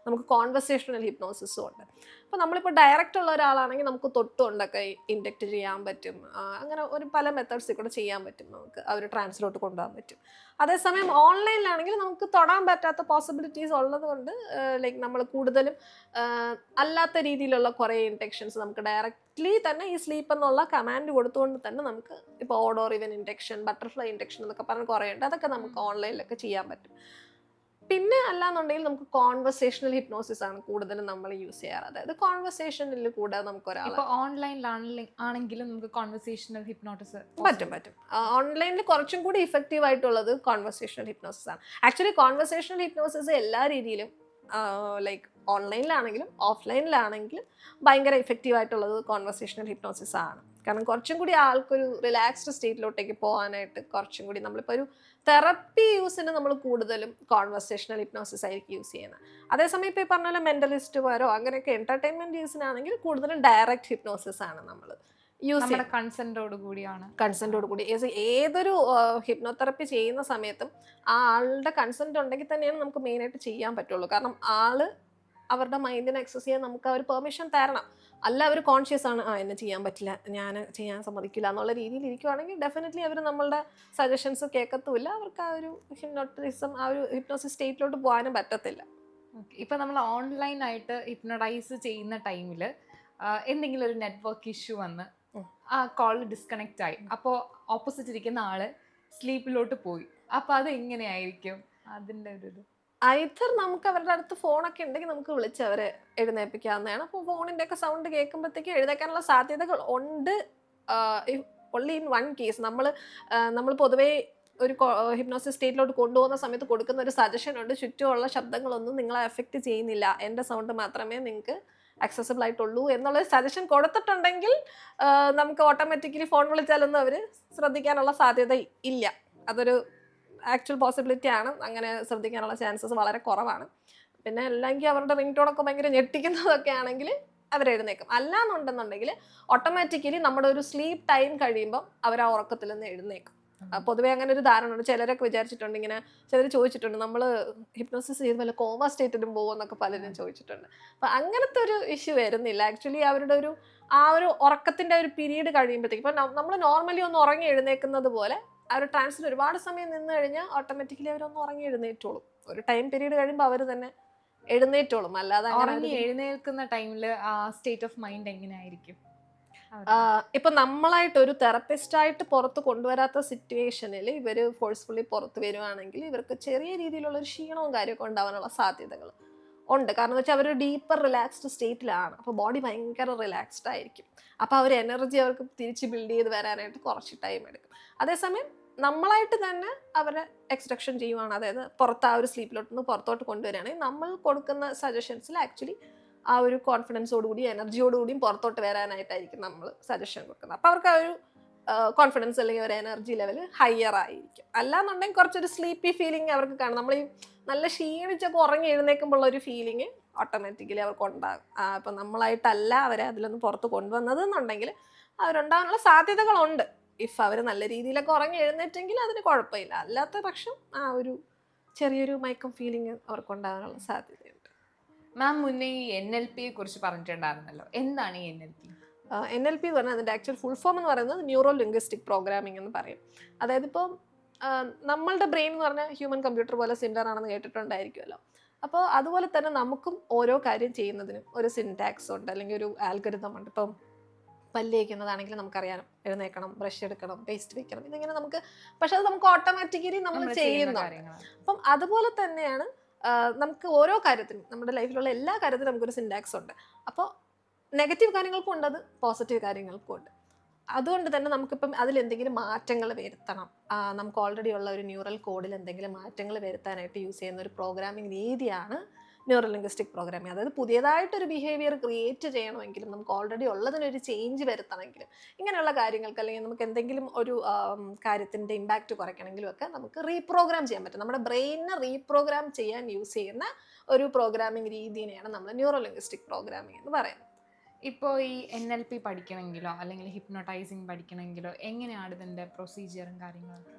നമുക്ക് കോൺവെർസേഷണൽ ഹിപ്നോസിസും ഉണ്ട്. അപ്പോൾ നമ്മളിപ്പോൾ ഡയറക്റ്റ് ഉള്ള ഒരാളാണെങ്കിൽ നമുക്ക് തൊട്ടുകൊണ്ടൊക്കെ ഇൻഡക്റ്റ് ചെയ്യാൻ പറ്റും. അങ്ങനെ ഒരു പല മെത്തേഡ്സിൽ കൂടെ ചെയ്യാൻ പറ്റും, നമുക്ക് ആ ഒരു ട്രാൻസിലോട്ട് കൊണ്ടുപോകാൻ പറ്റും. അതേസമയം ഓൺലൈനിലാണെങ്കിൽ നമുക്ക് തൊടാൻ പറ്റാത്ത പോസിബിലിറ്റീസ് ഉള്ളത് കൊണ്ട് ലൈക്ക് നമ്മൾ കൂടുതലും അല്ലാത്ത രീതിയിലുള്ള കുറേ ഇൻഡക്ഷൻസ് നമുക്ക് ഡയറക്റ്റ്ലി തന്നെ ഈ സ്ലീപ്പ് എന്നുള്ള കമാൻഡ് കൊടുത്തുകൊണ്ട് തന്നെ നമുക്ക് ഇപ്പോൾ ഓഡോർ ഇവൻ ഇൻഡക്ഷൻ, ബട്ടർഫ്ലൈ ഇൻഡക്ഷൻ എന്നൊക്കെ പറഞ്ഞ് കുറേ ഉണ്ട്. അതൊക്കെ നമുക്ക് ഓൺലൈനിലൊക്കെ ചെയ്യാൻ പറ്റും. പിന്നെ അല്ലാന്നുണ്ടെങ്കിൽ നമുക്ക് കോൺവെർസേഷണൽ ഹിപ്നോസിസ് ആണ് കൂടുതലും നമ്മൾ യൂസ് ചെയ്യാറ്. അതായത് കോൺവെർസേഷനിൽ കൂടെ നമുക്ക് ഒരാൾ ഇപ്പോൾ ഓൺലൈനിലാണെങ്കിലും നമുക്ക് കോൺവെർസേഷണൽ ഹിപ്നോട്ടിസ് പറ്റും. ഓൺലൈനിൽ കുറച്ചും കൂടി ഇഫക്റ്റീവ് ആയിട്ടുള്ളത് കോൺവെർസേഷണൽ ഹിപ്നോസിസ് ആണ്. ആക്ച്വലി കോൺവെർസേഷണൽ ഹിപ്നോസിസ് എല്ലാ രീതിയിലും ലൈക്ക് ഓൺലൈനിലാണെങ്കിലും ഓഫ്ലൈനിലാണെങ്കിലും ഭയങ്കര ഇഫക്റ്റീവ് ആയിട്ടുള്ളത് കോൺവെർസേഷണൽ ഹിപ്നോസിസ് ആണ്. കാരണം കുറച്ചും കൂടി ആൾക്കൊരു റിലാക്സ്ഡ് സ്റ്റേറ്റിലോട്ടേക്ക് പോകാനായിട്ട് കുറച്ചും കൂടി നമ്മളിപ്പോൾ ഒരു തെറപ്പി യൂസിന് നമ്മൾ കൂടുതലും കോൺവെർസേഷണൽ ഹിപ്നോസിസ് ആയിരിക്കും യൂസ് ചെയ്യുന്നത്. അതേസമയം ഇപ്പോൾ ഈ പറഞ്ഞ പോലെ മെൻ്റലിസ്റ്റുമാരോ അങ്ങനെയൊക്കെ എൻ്റർടൈൻമെൻറ്റ് യൂസിനാണെങ്കിൽ കൂടുതലും ഡയറക്റ്റ് ഹിപ്നോസിസ് ആണ് നമ്മൾ യൂസ് ചെയ്യുന്നത്. കൺസെൻറ്റോട് കൂടി ഏതൊരു ഹിപ്നോതെറപ്പി ചെയ്യുന്ന സമയത്തും ആ ആളുടെ കൺസെൻറ്റ് ഉണ്ടെങ്കിൽ തന്നെയാണ് നമുക്ക് മെയിനായിട്ട് ചെയ്യാൻ പറ്റുള്ളൂ. കാരണം ആള് അവരുടെ മൈൻഡിനെ എക്സസ് ചെയ്യാൻ നമുക്ക് അവർ പെർമിഷൻ തരണം. അല്ല അവർ കോൺഷ്യസ് ആണ്, എന്നെ ചെയ്യാൻ പറ്റില്ല, ഞാൻ ചെയ്യാൻ സമ്മതിക്കില്ല എന്നുള്ള രീതിയിൽ ഇരിക്കുവാണെങ്കിൽ ഡെഫിനറ്റ്ലി അവർ നമ്മളുടെ സജഷൻസ് കേൾക്കത്തുമില്ല. അവർക്ക് ആ ഒരു ഹിപ്നോട്ടിസം, ആ ഒരു ഹിപ്നോസിസ് സ്റ്റേറ്റിലോട്ട് പോകാനും പറ്റത്തില്ല. ഇപ്പം നമ്മൾ ഓൺലൈനായിട്ട് ഹിപ്നോട്ടൈസ് ചെയ്യുന്ന ടൈമിൽ എന്തെങ്കിലും ഒരു നെറ്റ്വർക്ക് ഇഷ്യൂ വന്ന് ആ കോൾ ഡിസ്കണക്റ്റ് ആയി, അപ്പോൾ ഓപ്പോസിറ്റ് ഇരിക്കുന്ന ആള് സ്ലീപ്പിലോട്ട് പോയി, അപ്പോൾ അത് എങ്ങനെയായിരിക്കും അതിൻ്റെ ഒരു ഇത്? ഐതർ നമുക്ക് അവരുടെ അടുത്ത് ഫോണൊക്കെ ഉണ്ടെങ്കിൽ നമുക്ക് വിളിച്ച് അവരെ എഴുന്നേൽപ്പിക്കാവുന്നതാണ്. അപ്പോൾ ഫോണിൻ്റെ ഒക്കെ സൗണ്ട് കേൾക്കുമ്പോഴത്തേക്ക് എഴുന്നേക്കാനുള്ള സാധ്യതകൾ ഉണ്ട്. ഒൺലി ഇൻ വൺ കേസ് നമ്മൾ പൊതുവേ ഒരു ഹിപ്നോസിസ് സ്റ്റേറ്റിലോട്ട് കൊണ്ടുപോകുന്ന സമയത്ത് കൊടുക്കുന്ന ഒരു സജഷൻ ഉണ്ട്, ചുറ്റുമുള്ള ശബ്ദങ്ങളൊന്നും നിങ്ങളെ എഫക്റ്റ് ചെയ്യുന്നില്ല, എൻ്റെ സൗണ്ട് മാത്രമേ നിങ്ങൾക്ക് അക്സസിബിൾ ആയിട്ടുള്ളൂ എന്നുള്ളൊരു സജഷൻ കൊടുത്തിട്ടുണ്ടെങ്കിൽ നമുക്ക് ഓട്ടോമാറ്റിക്കലി ഫോൺ വിളിച്ചാലൊന്നും അവർ ശ്രദ്ധിക്കാനുള്ള സാധ്യത ഇല്ല. അതൊരു ആക്ച്വൽ പോസിബിലിറ്റി ആണ്. അങ്ങനെ ശ്രദ്ധിക്കാനുള്ള ചാൻസസ് വളരെ കുറവാണ്. പിന്നെ അല്ലെങ്കിൽ അവരുടെ റിംഗ് ടോണൊക്കെ ഭയങ്കര ഞെട്ടിക്കുന്നതൊക്കെ ആണെങ്കിൽ അവരെഴുന്നേക്കും. അല്ലാന്നുണ്ടെന്നുണ്ടെങ്കിൽ ഓട്ടോമാറ്റിക്കലി നമ്മുടെ ഒരു സ്ലീപ്പ് ടൈം കഴിയുമ്പോൾ അവർ ആ ഉറക്കത്തിൽ നിന്ന് എഴുന്നേക്കും. പൊതുവേ അങ്ങനെ ഒരു ധാരണ ഉണ്ട്. ചിലരൊക്കെ വിചാരിച്ചിട്ടുണ്ട്, ഇങ്ങനെ ചിലർ ചോദിച്ചിട്ടുണ്ട്, നമ്മൾ ഹിപ്നോസിസ് ചെയ്ത് വല്ല കോമ സ്റ്റേറ്റിലും പോകുമെന്നൊക്കെ പലരും ചോദിച്ചിട്ടുണ്ട്. അപ്പം അങ്ങനത്തെ ഒരു ഇഷ്യൂ വരുന്നില്ല. ആക്ച്വലി അവരുടെ ആ ഒരു ഉറക്കത്തിൻ്റെ ഒരു പീരീഡ് കഴിയുമ്പോഴത്തേക്ക്, ഇപ്പം നമ്മൾ നോർമലി ഒന്ന് ഉറങ്ങി എഴുന്നേക്കുന്നത് പോലെ ആ ഒരു ട്രാൻസിൽ ഒരുപാട് സമയം നിന്ന് കഴിഞ്ഞാൽ ഓട്ടോമാറ്റിക്കലി അവരൊന്ന് ഉറങ്ങി എഴുന്നേറ്റോളും. ഒരു ടൈം പീരീഡ് കഴിയുമ്പോൾ അവർ തന്നെ എഴുന്നേറ്റോളും. അല്ലാതെ എഴുന്നേൽക്കുന്ന ടൈമിൽ ആ സ്റ്റേറ്റ് ഓഫ് മൈൻഡ് എങ്ങനെയായിരിക്കും? ഇപ്പൊ നമ്മളായിട്ട് ഒരു തെറപ്പിസ്റ്റായിട്ട് പുറത്ത് കൊണ്ടുവരാത്ത സിറ്റുവേഷനിൽ ഇവർ ഫോഴ്സ്ഫുള്ളി പുറത്ത് വരുവാണെങ്കിൽ ഇവർക്ക് ചെറിയ രീതിയിലുള്ള ഒരു ക്ഷീണവും കാര്യമൊക്കെ ഉണ്ടാവാനുള്ള സാധ്യതകൾ ഉണ്ട്. കാരണം എന്ന് വെച്ചാൽ അവർ ഡീപ്പർ റിലാക്സ്ഡ് സ്റ്റേറ്റിലാണ്. അപ്പോൾ ബോഡി ഭയങ്കര റിലാക്സ്ഡ് ആയിരിക്കും. അപ്പോൾ അവർ എനർജി അവർക്ക് തിരിച്ച് ബിൽഡ് ചെയ്ത് വരാനായിട്ട് കുറച്ച് ടൈം എടുക്കും. അതേസമയം നമ്മളായിട്ട് തന്നെ അവരെ എക്സ്ട്രക്ഷൻ ചെയ്യുവാണ്, അതായത് പുറത്ത് ആ ഒരു സ്ലീപ്പിലോട്ട് നിന്ന് പുറത്തോട്ട് കൊണ്ടുവരികയാണെങ്കിൽ നമ്മൾ കൊടുക്കുന്ന സജഷൻസിൽ ആക്ച്വലി ആ ഒരു കോൺഫിഡൻസോടുകൂടി എനർജിയോടുകൂടിയും പുറത്തോട്ട് വരാനായിട്ടായിരിക്കും നമ്മൾ സജഷൻ കൊടുക്കുന്നത്. അപ്പോൾ അവർക്ക് ആ ഒരു കോൺഫിഡൻസ് അല്ലെങ്കിൽ ഒരു എനർജി ലെവൽ ഹയർ ആയിരിക്കും. അല്ലാന്നുണ്ടെങ്കിൽ കുറച്ചൊരു സ്ലീപ്പി ഫീലിംഗ് അവർക്ക് കാണും. നമ്മൾ ഈ നല്ല ക്ഷീണിച്ചൊക്കെ ഉറങ്ങി എഴുന്നേൽക്കുമ്പോൾ ഒരു ഫീലിംഗ് ഓട്ടോമാറ്റിക്കലി അവർക്ക് ഉണ്ടാകും. അപ്പം നമ്മളായിട്ടല്ല അവരെ അതിലൊന്ന് പുറത്ത് കൊണ്ടുവന്നത് എന്നുണ്ടെങ്കിൽ അവരുണ്ടാകാനുള്ള സാധ്യതകളുണ്ട്. ഇഫ് അവർ നല്ല രീതിയിലൊക്കെ ഉറങ്ങി എഴുന്നേറ്റെങ്കിൽ അതിന് കുഴപ്പമില്ല. അല്ലാത്ത പക്ഷം ആ ഒരു ചെറിയൊരു മയക്കം ഫീലിംഗ് അവർക്കുണ്ടാകാനുള്ള സാധ്യതയുണ്ട്. മാം മുന്നേ ഈ NLP കുറിച്ച് പറഞ്ഞിട്ടുണ്ടായിരുന്നല്ലോ, എന്താണ് ഈ NLP? NLP എന്ന് പറഞ്ഞാൽ അതിൻ്റെ ആക്ച്വൽ ഫുൾ ഫോം എന്ന് പറയുന്നത് ന്യൂറോ ലിംഗ്വിസ്റ്റിക് പ്രോഗ്രാമിംഗ് എന്ന് പറയും. അതായത് ഇപ്പോൾ നമ്മളുടെ ബ്രെയിൻ എന്ന് പറഞ്ഞാൽ ഹ്യൂമൻ കമ്പ്യൂട്ടർ പോലെ സിമിലർ ആണെന്ന് കേട്ടിട്ടുണ്ടായിരിക്കുമല്ലോ. അപ്പോൾ അതുപോലെ തന്നെ നമുക്കും ഓരോ കാര്യം ചെയ്യുന്നതിനും ഒരു സിൻടാക്സ് ഉണ്ട്, അല്ലെങ്കിൽ ഒരു ആൽഗരിതം ഉണ്ട്. ഇപ്പം പല്ല് തേക്കുന്നതാണെങ്കിൽ നമുക്കറിയാം, എഴുന്നേക്കണം, ബ്രഷ് എടുക്കണം, പേസ്റ്റ് വെക്കണം, ഇതിങ്ങനെ നമുക്ക്, പക്ഷെ അത് നമുക്ക് ഓട്ടോമാറ്റിക്കലി നമ്മൾ ചെയ്യുന്നുണ്ട്. അപ്പം അതുപോലെ തന്നെയാണ് നമുക്ക് ഓരോ കാര്യത്തിനും, നമ്മുടെ ലൈഫിലുള്ള എല്ലാ കാര്യത്തിനും നമുക്കൊരു സിൻടാക്സ് ഉണ്ട്. അപ്പോൾ നെഗറ്റീവ് കാര്യങ്ങൾക്കും ഉണ്ട്, അത് പോസിറ്റീവ് കാര്യങ്ങൾക്കും ഉണ്ട്. അതുകൊണ്ട് തന്നെ നമുക്കിപ്പം അതിലെന്തെങ്കിലും മാറ്റങ്ങൾ വരുത്തണം, നമുക്ക് ഓൾറെഡി ഉള്ള ഒരു ന്യൂറൽ കോഡിൽ എന്തെങ്കിലും മാറ്റങ്ങൾ വരുത്താനായിട്ട് യൂസ് ചെയ്യുന്ന ഒരു പ്രോഗ്രാമിംഗ് രീതിയാണ് ന്യൂറൽ ലിംഗ്വിസ്റ്റിക് പ്രോഗ്രാമിംഗ്. അതായത് പുതിയതായിട്ടൊരു ബിഹേവിയർ ക്രിയേറ്റ് ചെയ്യണമെങ്കിലും, നമുക്ക് ഓൾറെഡി ഉള്ളതിനൊരു ചേഞ്ച് വരുത്തണമെങ്കിലും, ഇങ്ങനെയുള്ള കാര്യങ്ങൾക്ക്, അല്ലെങ്കിൽ നമുക്ക് എന്തെങ്കിലും ഒരു കാര്യത്തിൻ്റെ ഇമ്പാക്റ്റ് കുറയ്ക്കണമെങ്കിലും ഒക്കെ നമുക്ക് റീപ്രോഗ്രാം ചെയ്യാൻ പറ്റും. നമ്മുടെ ബ്രെയിനിനെ റീപ്രോഗ്രാം ചെയ്യാൻ യൂസ് ചെയ്യുന്ന ഒരു പ്രോഗ്രാമിംഗ് രീതിയാണ് നമ്മൾ ന്യൂറോ ലിംഗ്വിസ്റ്റിക് പ്രോഗ്രാമിംഗ് എന്ന് പറയുന്നത്. ഇപ്പോൾ ഈ NLP പഠിക്കണമെങ്കിലോ അല്ലെങ്കിൽ ഹിപ്നോട്ടൈസിങ് പഠിക്കണമെങ്കിലോ എങ്ങനെയാണ് ഇതിൻ്റെ പ്രൊസീജിയറും കാര്യങ്ങളൊക്കെ?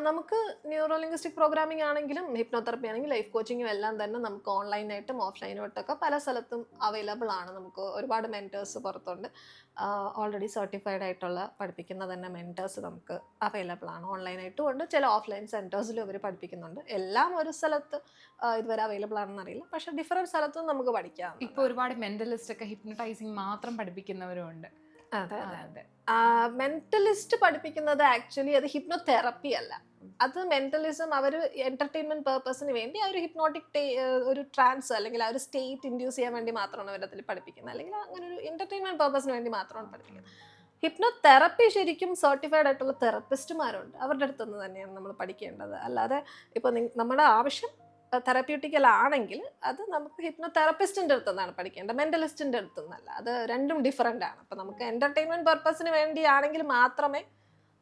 നമുക്ക് ന്യൂറോ ലിംഗ്വിസ്റ്റിക് പ്രോഗ്രാമിംഗ് ആണെങ്കിലും ഹിപ്നോതെറപ്പി ആണെങ്കിലും ലൈഫ് കോച്ചിങ്ങും എല്ലാം തന്നെ നമുക്ക് ഓൺലൈനായിട്ടും ഓഫ്ലൈനായിട്ടൊക്കെ പല സ്ഥലത്തും അവൈലബിൾ ആണ്. നമുക്ക് ഒരുപാട് മെൻറ്റേഴ്സ് പുറത്തുണ്ട്. ഓൾറെഡി സർട്ടിഫൈഡ് ആയിട്ടുള്ള പഠിപ്പിക്കുന്ന തന്നെ മെൻറ്റേഴ്സ് നമുക്ക് അവൈലബിൾ ആണ്. ഓൺലൈനായിട്ടും ഉണ്ട്, ചില ഓഫ്ലൈൻ സെൻറ്റേഴ്സിലും അവർ പഠിപ്പിക്കുന്നുണ്ട്. എല്ലാം ഒരു സ്ഥലത്ത് ഇതുവരെ അവൈലബിൾ ആണെന്ന് അറിയില്ല, പക്ഷേ ഡിഫറെൻറ്റ് സ്ഥലത്തും നമുക്ക് പഠിക്കാം. ഇപ്പോൾ ഒരുപാട് മെൻ്റലിസ്റ്റ് ഒക്കെ ഹിപ്നോട്ടൈസിങ് മാത്രം പഠിപ്പിക്കുന്നവരും ഉണ്ട്. അതെ അതെ. മെന്റലിസ്റ്റ് പഠിപ്പിക്കുന്നത് ആക്ച്വലി അത് ഹിപ്നോതെറപ്പി അല്ല, അത് മെന്റലിസം അവർ എന്റർടൈൻമെന്റ് പേർപ്പസിന് വേണ്ടി ആ ഒരു ഹിപ്നോട്ടിക് ഒരു ട്രാൻസ് അല്ലെങ്കിൽ ആ ഒരു സ്റ്റേറ്റ് ഇൻഡ്യൂസ് ചെയ്യാൻ വേണ്ടി മാത്രമാണ് അവരതിൽ പഠിപ്പിക്കുന്നത്, അല്ലെങ്കിൽ അങ്ങനെ ഒരു എന്റർടൈൻമെന്റ് പേർപ്പസിന് വേണ്ടി മാത്രമാണ് പഠിപ്പിക്കുന്നത്. ഹിപ്നോതെറപ്പി ശരിക്കും സർട്ടിഫൈഡ് ആയിട്ടുള്ള തെറപ്പിസ്റ്റുമാരുണ്ട്, അവരുടെ അടുത്ത് നിന്ന് തന്നെയാണ് നമ്മൾ പഠിക്കേണ്ടത്. അല്ലാതെ ഇപ്പോൾ നമ്മുടെ ആവശ്യം തെറപ്യൂട്ടിക്കൽ ആണെങ്കിൽ അത് നമുക്ക് ഹിപ്നോതെറപ്പിസ്റ്റിൻ്റെ അടുത്ത് നിന്നാണ് പഠിക്കേണ്ടത്, മെൻ്റലിസ്റ്റിൻ്റെ അടുത്ത് നിന്നല്ല. അത് രണ്ടും ഡിഫറെൻ്റ് ആണ്. അപ്പോൾ നമുക്ക് എൻ്റർടൈൻമെൻറ്റ് പർപ്പസിന് വേണ്ടിയാണെങ്കിൽ മാത്രമേ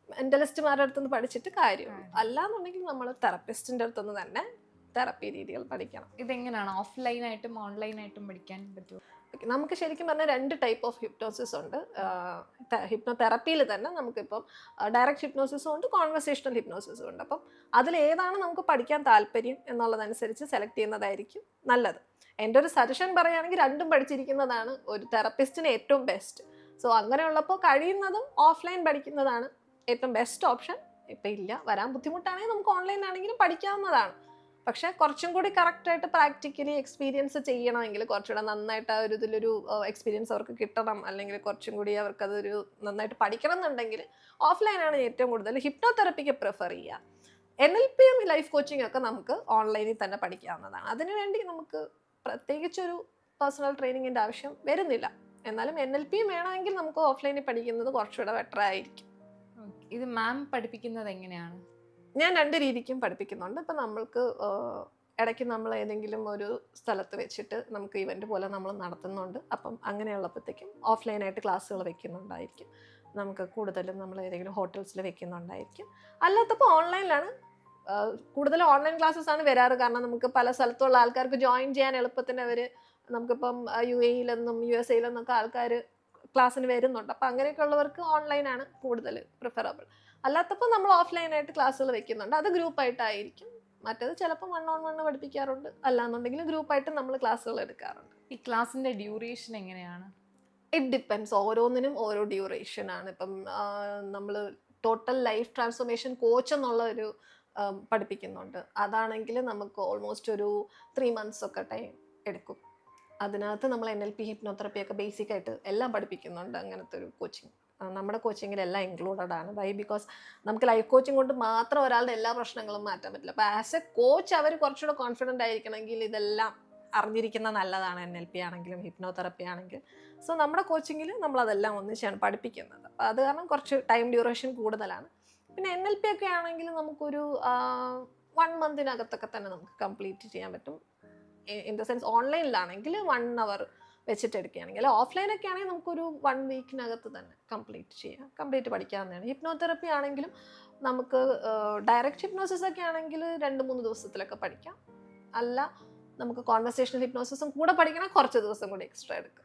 മെൻ്റലിസ്റ്റുമാരുടെ അടുത്തുനിന്ന് പഠിച്ചിട്ട് കാര്യമുള്ളൂ. അല്ലാന്നുണ്ടെങ്കിൽ നമ്മൾ തെറപ്പിസ്റ്റിൻ്റെ അടുത്തുനിന്ന് തന്നെ തെറപ്പി രീതികൾ പഠിക്കണം. ഇതെങ്ങനെയാണ് ഓഫ്ലൈനായിട്ടും ഓൺലൈനായിട്ടും പഠിക്കാൻ പറ്റുമോ? നമുക്ക് ശരിക്കും പറഞ്ഞാൽ 2 ടൈപ്പ് ഓഫ് ഹിപ്നോസിസ് ഉണ്ട്. ഹിപ്നോതെറപ്പിയിൽ തന്നെ നമുക്കിപ്പം ഡയറക്റ്റ് ഹിപ്നോസിസും ഉണ്ട്, കോൺവെർസേഷണൽ ഹിപ്നോസിസും ഉണ്ട്. അപ്പം അതിലേതാണ് നമുക്ക് പഠിക്കാൻ താല്പര്യം എന്നുള്ളതനുസരിച്ച് സെലക്ട് ചെയ്യുന്നതായിരിക്കും നല്ലത്. എൻ്റെ ഒരു സജഷൻ പറയുകയാണെങ്കിൽ രണ്ടും പഠിച്ചിരിക്കുന്നതാണ് ഒരു തെറപ്പിസ്റ്റിന് ഏറ്റവും ബെസ്റ്റ്. സോ അങ്ങനെയുള്ളപ്പോൾ കഴിയുന്നതും ഓഫ്ലൈൻ പഠിക്കുന്നതാണ് ഏറ്റവും ബെസ്റ്റ് ഓപ്ഷൻ. ഇപ്പം ഇല്ല, വരാൻ ബുദ്ധിമുട്ടാണെങ്കിൽ നമുക്ക് ഓൺലൈൻ ആണെങ്കിലും പഠിക്കാവുന്നതാണ്. പക്ഷേ കുറച്ചും കൂടി കറക്റ്റായിട്ട് പ്രാക്ടിക്കലി എക്സ്പീരിയൻസ് ചെയ്യണമെങ്കിൽ, കുറച്ചുകൂടെ നന്നായിട്ട് ആ ഒരു ഇതിലൊരു എക്സ്പീരിയൻസ് അവർക്ക് കിട്ടണം, അല്ലെങ്കിൽ കുറച്ചും കൂടി അവർക്കതൊരു നന്നായിട്ട് പഠിക്കണം എന്നുണ്ടെങ്കിൽ ഓഫ്ലൈനാണ് ഏറ്റവും കൂടുതൽ ഹിപ്നോതെറപ്പിക്ക് പ്രിഫർ ചെയ്യുക. NLPയും ലൈഫ് കോച്ചിങ് ഒക്കെ നമുക്ക് ഓൺലൈനിൽ തന്നെ പഠിക്കാവുന്നതാണ്. അതിനുവേണ്ടി നമുക്ക് പ്രത്യേകിച്ചൊരു പേഴ്സണൽ ട്രെയിനിങ്ങിൻ്റെ ആവശ്യം വരുന്നില്ല. എന്നാലും NLPയും വേണമെങ്കിൽ നമുക്ക് ഓഫ്ലൈനിൽ പഠിക്കുന്നത് കുറച്ചുകൂടെ ബെറ്റർ ആയിരിക്കും. ഇത് മാം പഠിപ്പിക്കുന്നത് എങ്ങനെയാണ്? ഞാൻ 2 രീതിക്കും പഠിപ്പിക്കുന്നുണ്ട്. ഇപ്പം നമ്മൾക്ക് ഇടയ്ക്ക് നമ്മൾ ഏതെങ്കിലും ഒരു സ്ഥലത്ത് വെച്ചിട്ട് നമുക്ക് ഇവൻ്റ് പോലെ നമ്മൾ നടത്തുന്നുണ്ട്. അപ്പം അങ്ങനെയുള്ളപ്പോഴത്തേക്കും ഓഫ്ലൈനായിട്ട് ക്ലാസ്സുകൾ വെക്കുന്നുണ്ടായിരിക്കും. നമുക്ക് കൂടുതലും നമ്മൾ ഏതെങ്കിലും ഹോട്ടൽസിൽ വെക്കുന്നുണ്ടായിരിക്കും. അല്ലാത്തപ്പോൾ ഓൺലൈനിലാണ്. കൂടുതലും ഓൺലൈൻ ക്ലാസ്സസ് ആണ് വരാറ്. കാരണം നമുക്ക് പല സ്ഥലത്തുള്ള ആൾക്കാർക്ക് ജോയിൻ ചെയ്യാൻ എളുപ്പത്തിന് നമുക്കിപ്പം UAE യിലെന്നും USA യിലെന്നൊക്കെ ആൾക്കാർ ക്ലാസ്സിന് വരുന്നുണ്ട്. അപ്പം അങ്ങനെയൊക്കെ ഉള്ളവർക്ക് ഓൺലൈനാണ് കൂടുതൽ പ്രിഫറബിൾ. അല്ലാത്തപ്പോൾ നമ്മൾ ഓഫ്ലൈനായിട്ട് ക്ലാസ്സുകൾ വെക്കുന്നുണ്ട്. അത് ഗ്രൂപ്പായിട്ടായിരിക്കും. മറ്റേത് ചിലപ്പോൾ 1-on-1 പഠിപ്പിക്കാറുണ്ട്, അല്ലാന്നുണ്ടെങ്കിൽ ഗ്രൂപ്പായിട്ട് നമ്മൾ ക്ലാസ്സുകൾ എടുക്കാറുണ്ട്. ഈ ക്ലാസ്സിൻ്റെ ഡ്യൂറേഷൻ എങ്ങനെയാണ്? ഇറ്റ് ഡിപ്പെൻസ്, ഓരോന്നിനും ഓരോ ഡ്യൂറേഷനാണ്. ഇപ്പം നമ്മൾ ടോട്ടൽ ലൈഫ് ട്രാൻസ്ഫോർമേഷൻ കോച്ച് എന്നുള്ള ഒരു പഠിപ്പിക്കുന്നുണ്ട്. അതാണെങ്കിൽ നമുക്ക് ഓൾമോസ്റ്റ് ഒരു 3 months ഒക്കെ ടൈം എടുക്കും. അതിനകത്ത് നമ്മൾ NLP ഹിപ്നോതെറപ്പിയൊക്കെ ബേസിക്കായിട്ട് എല്ലാം പഠിപ്പിക്കുന്നുണ്ട്. അങ്ങനത്തെ ഒരു കോച്ചിങ് നമ്മുടെ കോച്ചിങ്ങിലെല്ലാം ഇൻക്ലൂഡഡ് ആണ്. വൈ? ബിക്കോസ് നമുക്ക് ലൈഫ് കോച്ചിങ് കൊണ്ട് മാത്രം ഒരാളുടെ എല്ലാ പ്രശ്നങ്ങളും മാറ്റാൻ പറ്റില്ല. അപ്പോൾ ആസ് എ കോച്ച് അവർ കുറച്ചുകൂടെ കോൺഫിഡൻ്റ് ആയിരിക്കണമെങ്കിൽ ഇതെല്ലാം അറിഞ്ഞിരിക്കുന്ന നല്ലതാണ്. NLP ആണെങ്കിലും ഹിപ്നോതെറപ്പി ആണെങ്കിലും. സോ നമ്മുടെ കോച്ചിങ്ങിൽ നമ്മളതെല്ലാം ഒന്നിച്ചാണ് പഠിപ്പിക്കുന്നത്. അപ്പോൾ അത് കാരണം കുറച്ച് ടൈം ഡ്യൂറേഷൻ കൂടുതലാണ്. പിന്നെ NLP ഒക്കെ ആണെങ്കിൽ നമുക്കൊരു 1 മന്തിനകത്തൊക്കെ തന്നെ നമുക്ക് കംപ്ലീറ്റ് ചെയ്യാൻ പറ്റും. ഇൻ ദ സെൻസ് ഓൺലൈനിലാണെങ്കിൽ 1 അവർ വെച്ചിട്ട് എടുക്കുകയാണെങ്കിൽ, ഓഫ്ലൈനൊക്കെ ആണെങ്കിൽ നമുക്കൊരു 1 വീക്കിനകത്ത് തന്നെ കംപ്ലീറ്റ് പഠിക്കാവുന്നതാണ്. ഹിപ്നോതെറപ്പി ആണെങ്കിലും നമുക്ക് ഡയറക്റ്റ് ഹിപ്നോസിസ് ഒക്കെ ആണെങ്കിൽ 2-3 ദിവസത്തിലൊക്കെ പഠിക്കാം. അല്ല നമുക്ക് കോൺവെർസേഷണൽ ഹിപ്നോസിസും കൂടെ പഠിക്കണം, കുറച്ച് ദിവസം കൂടി എക്സ്ട്രാ എടുക്കും.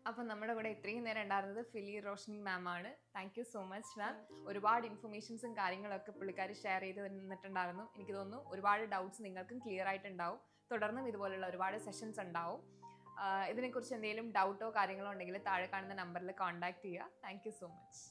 അപ്പം നമ്മുടെ കൂടെ ഇത്രയും നേരം ഉണ്ടായിരുന്നത് ഫിലി റോഷ്നി മാം ആണ്. Thank you so much ma'am. ഒരുപാട് ഇൻഫർമേഷൻസും കാര്യങ്ങളൊക്കെ പുള്ളിക്കാരി ഷെയർ ചെയ്ത് തന്നിട്ടുണ്ടായിരുന്നു. എനിക്ക് തോന്നുന്നു ഒരുപാട് ഡൗട്ട്സ് നിങ്ങൾക്കും ക്ലിയർ ആയിട്ടുണ്ടാവും. തുടർന്നും ഇതുപോലുള്ള ഒരുപാട് സെഷൻസ് ഉണ്ടാവും. ഇതിനെക്കുറിച്ച് എന്തെങ്കിലും ഡൗട്ടോ കാര്യങ്ങളോ ഉണ്ടെങ്കിൽ താഴെ കാണുന്ന നമ്പറിൽ കോൺടാക്ട് ചെയ്യുക. Thank you so much.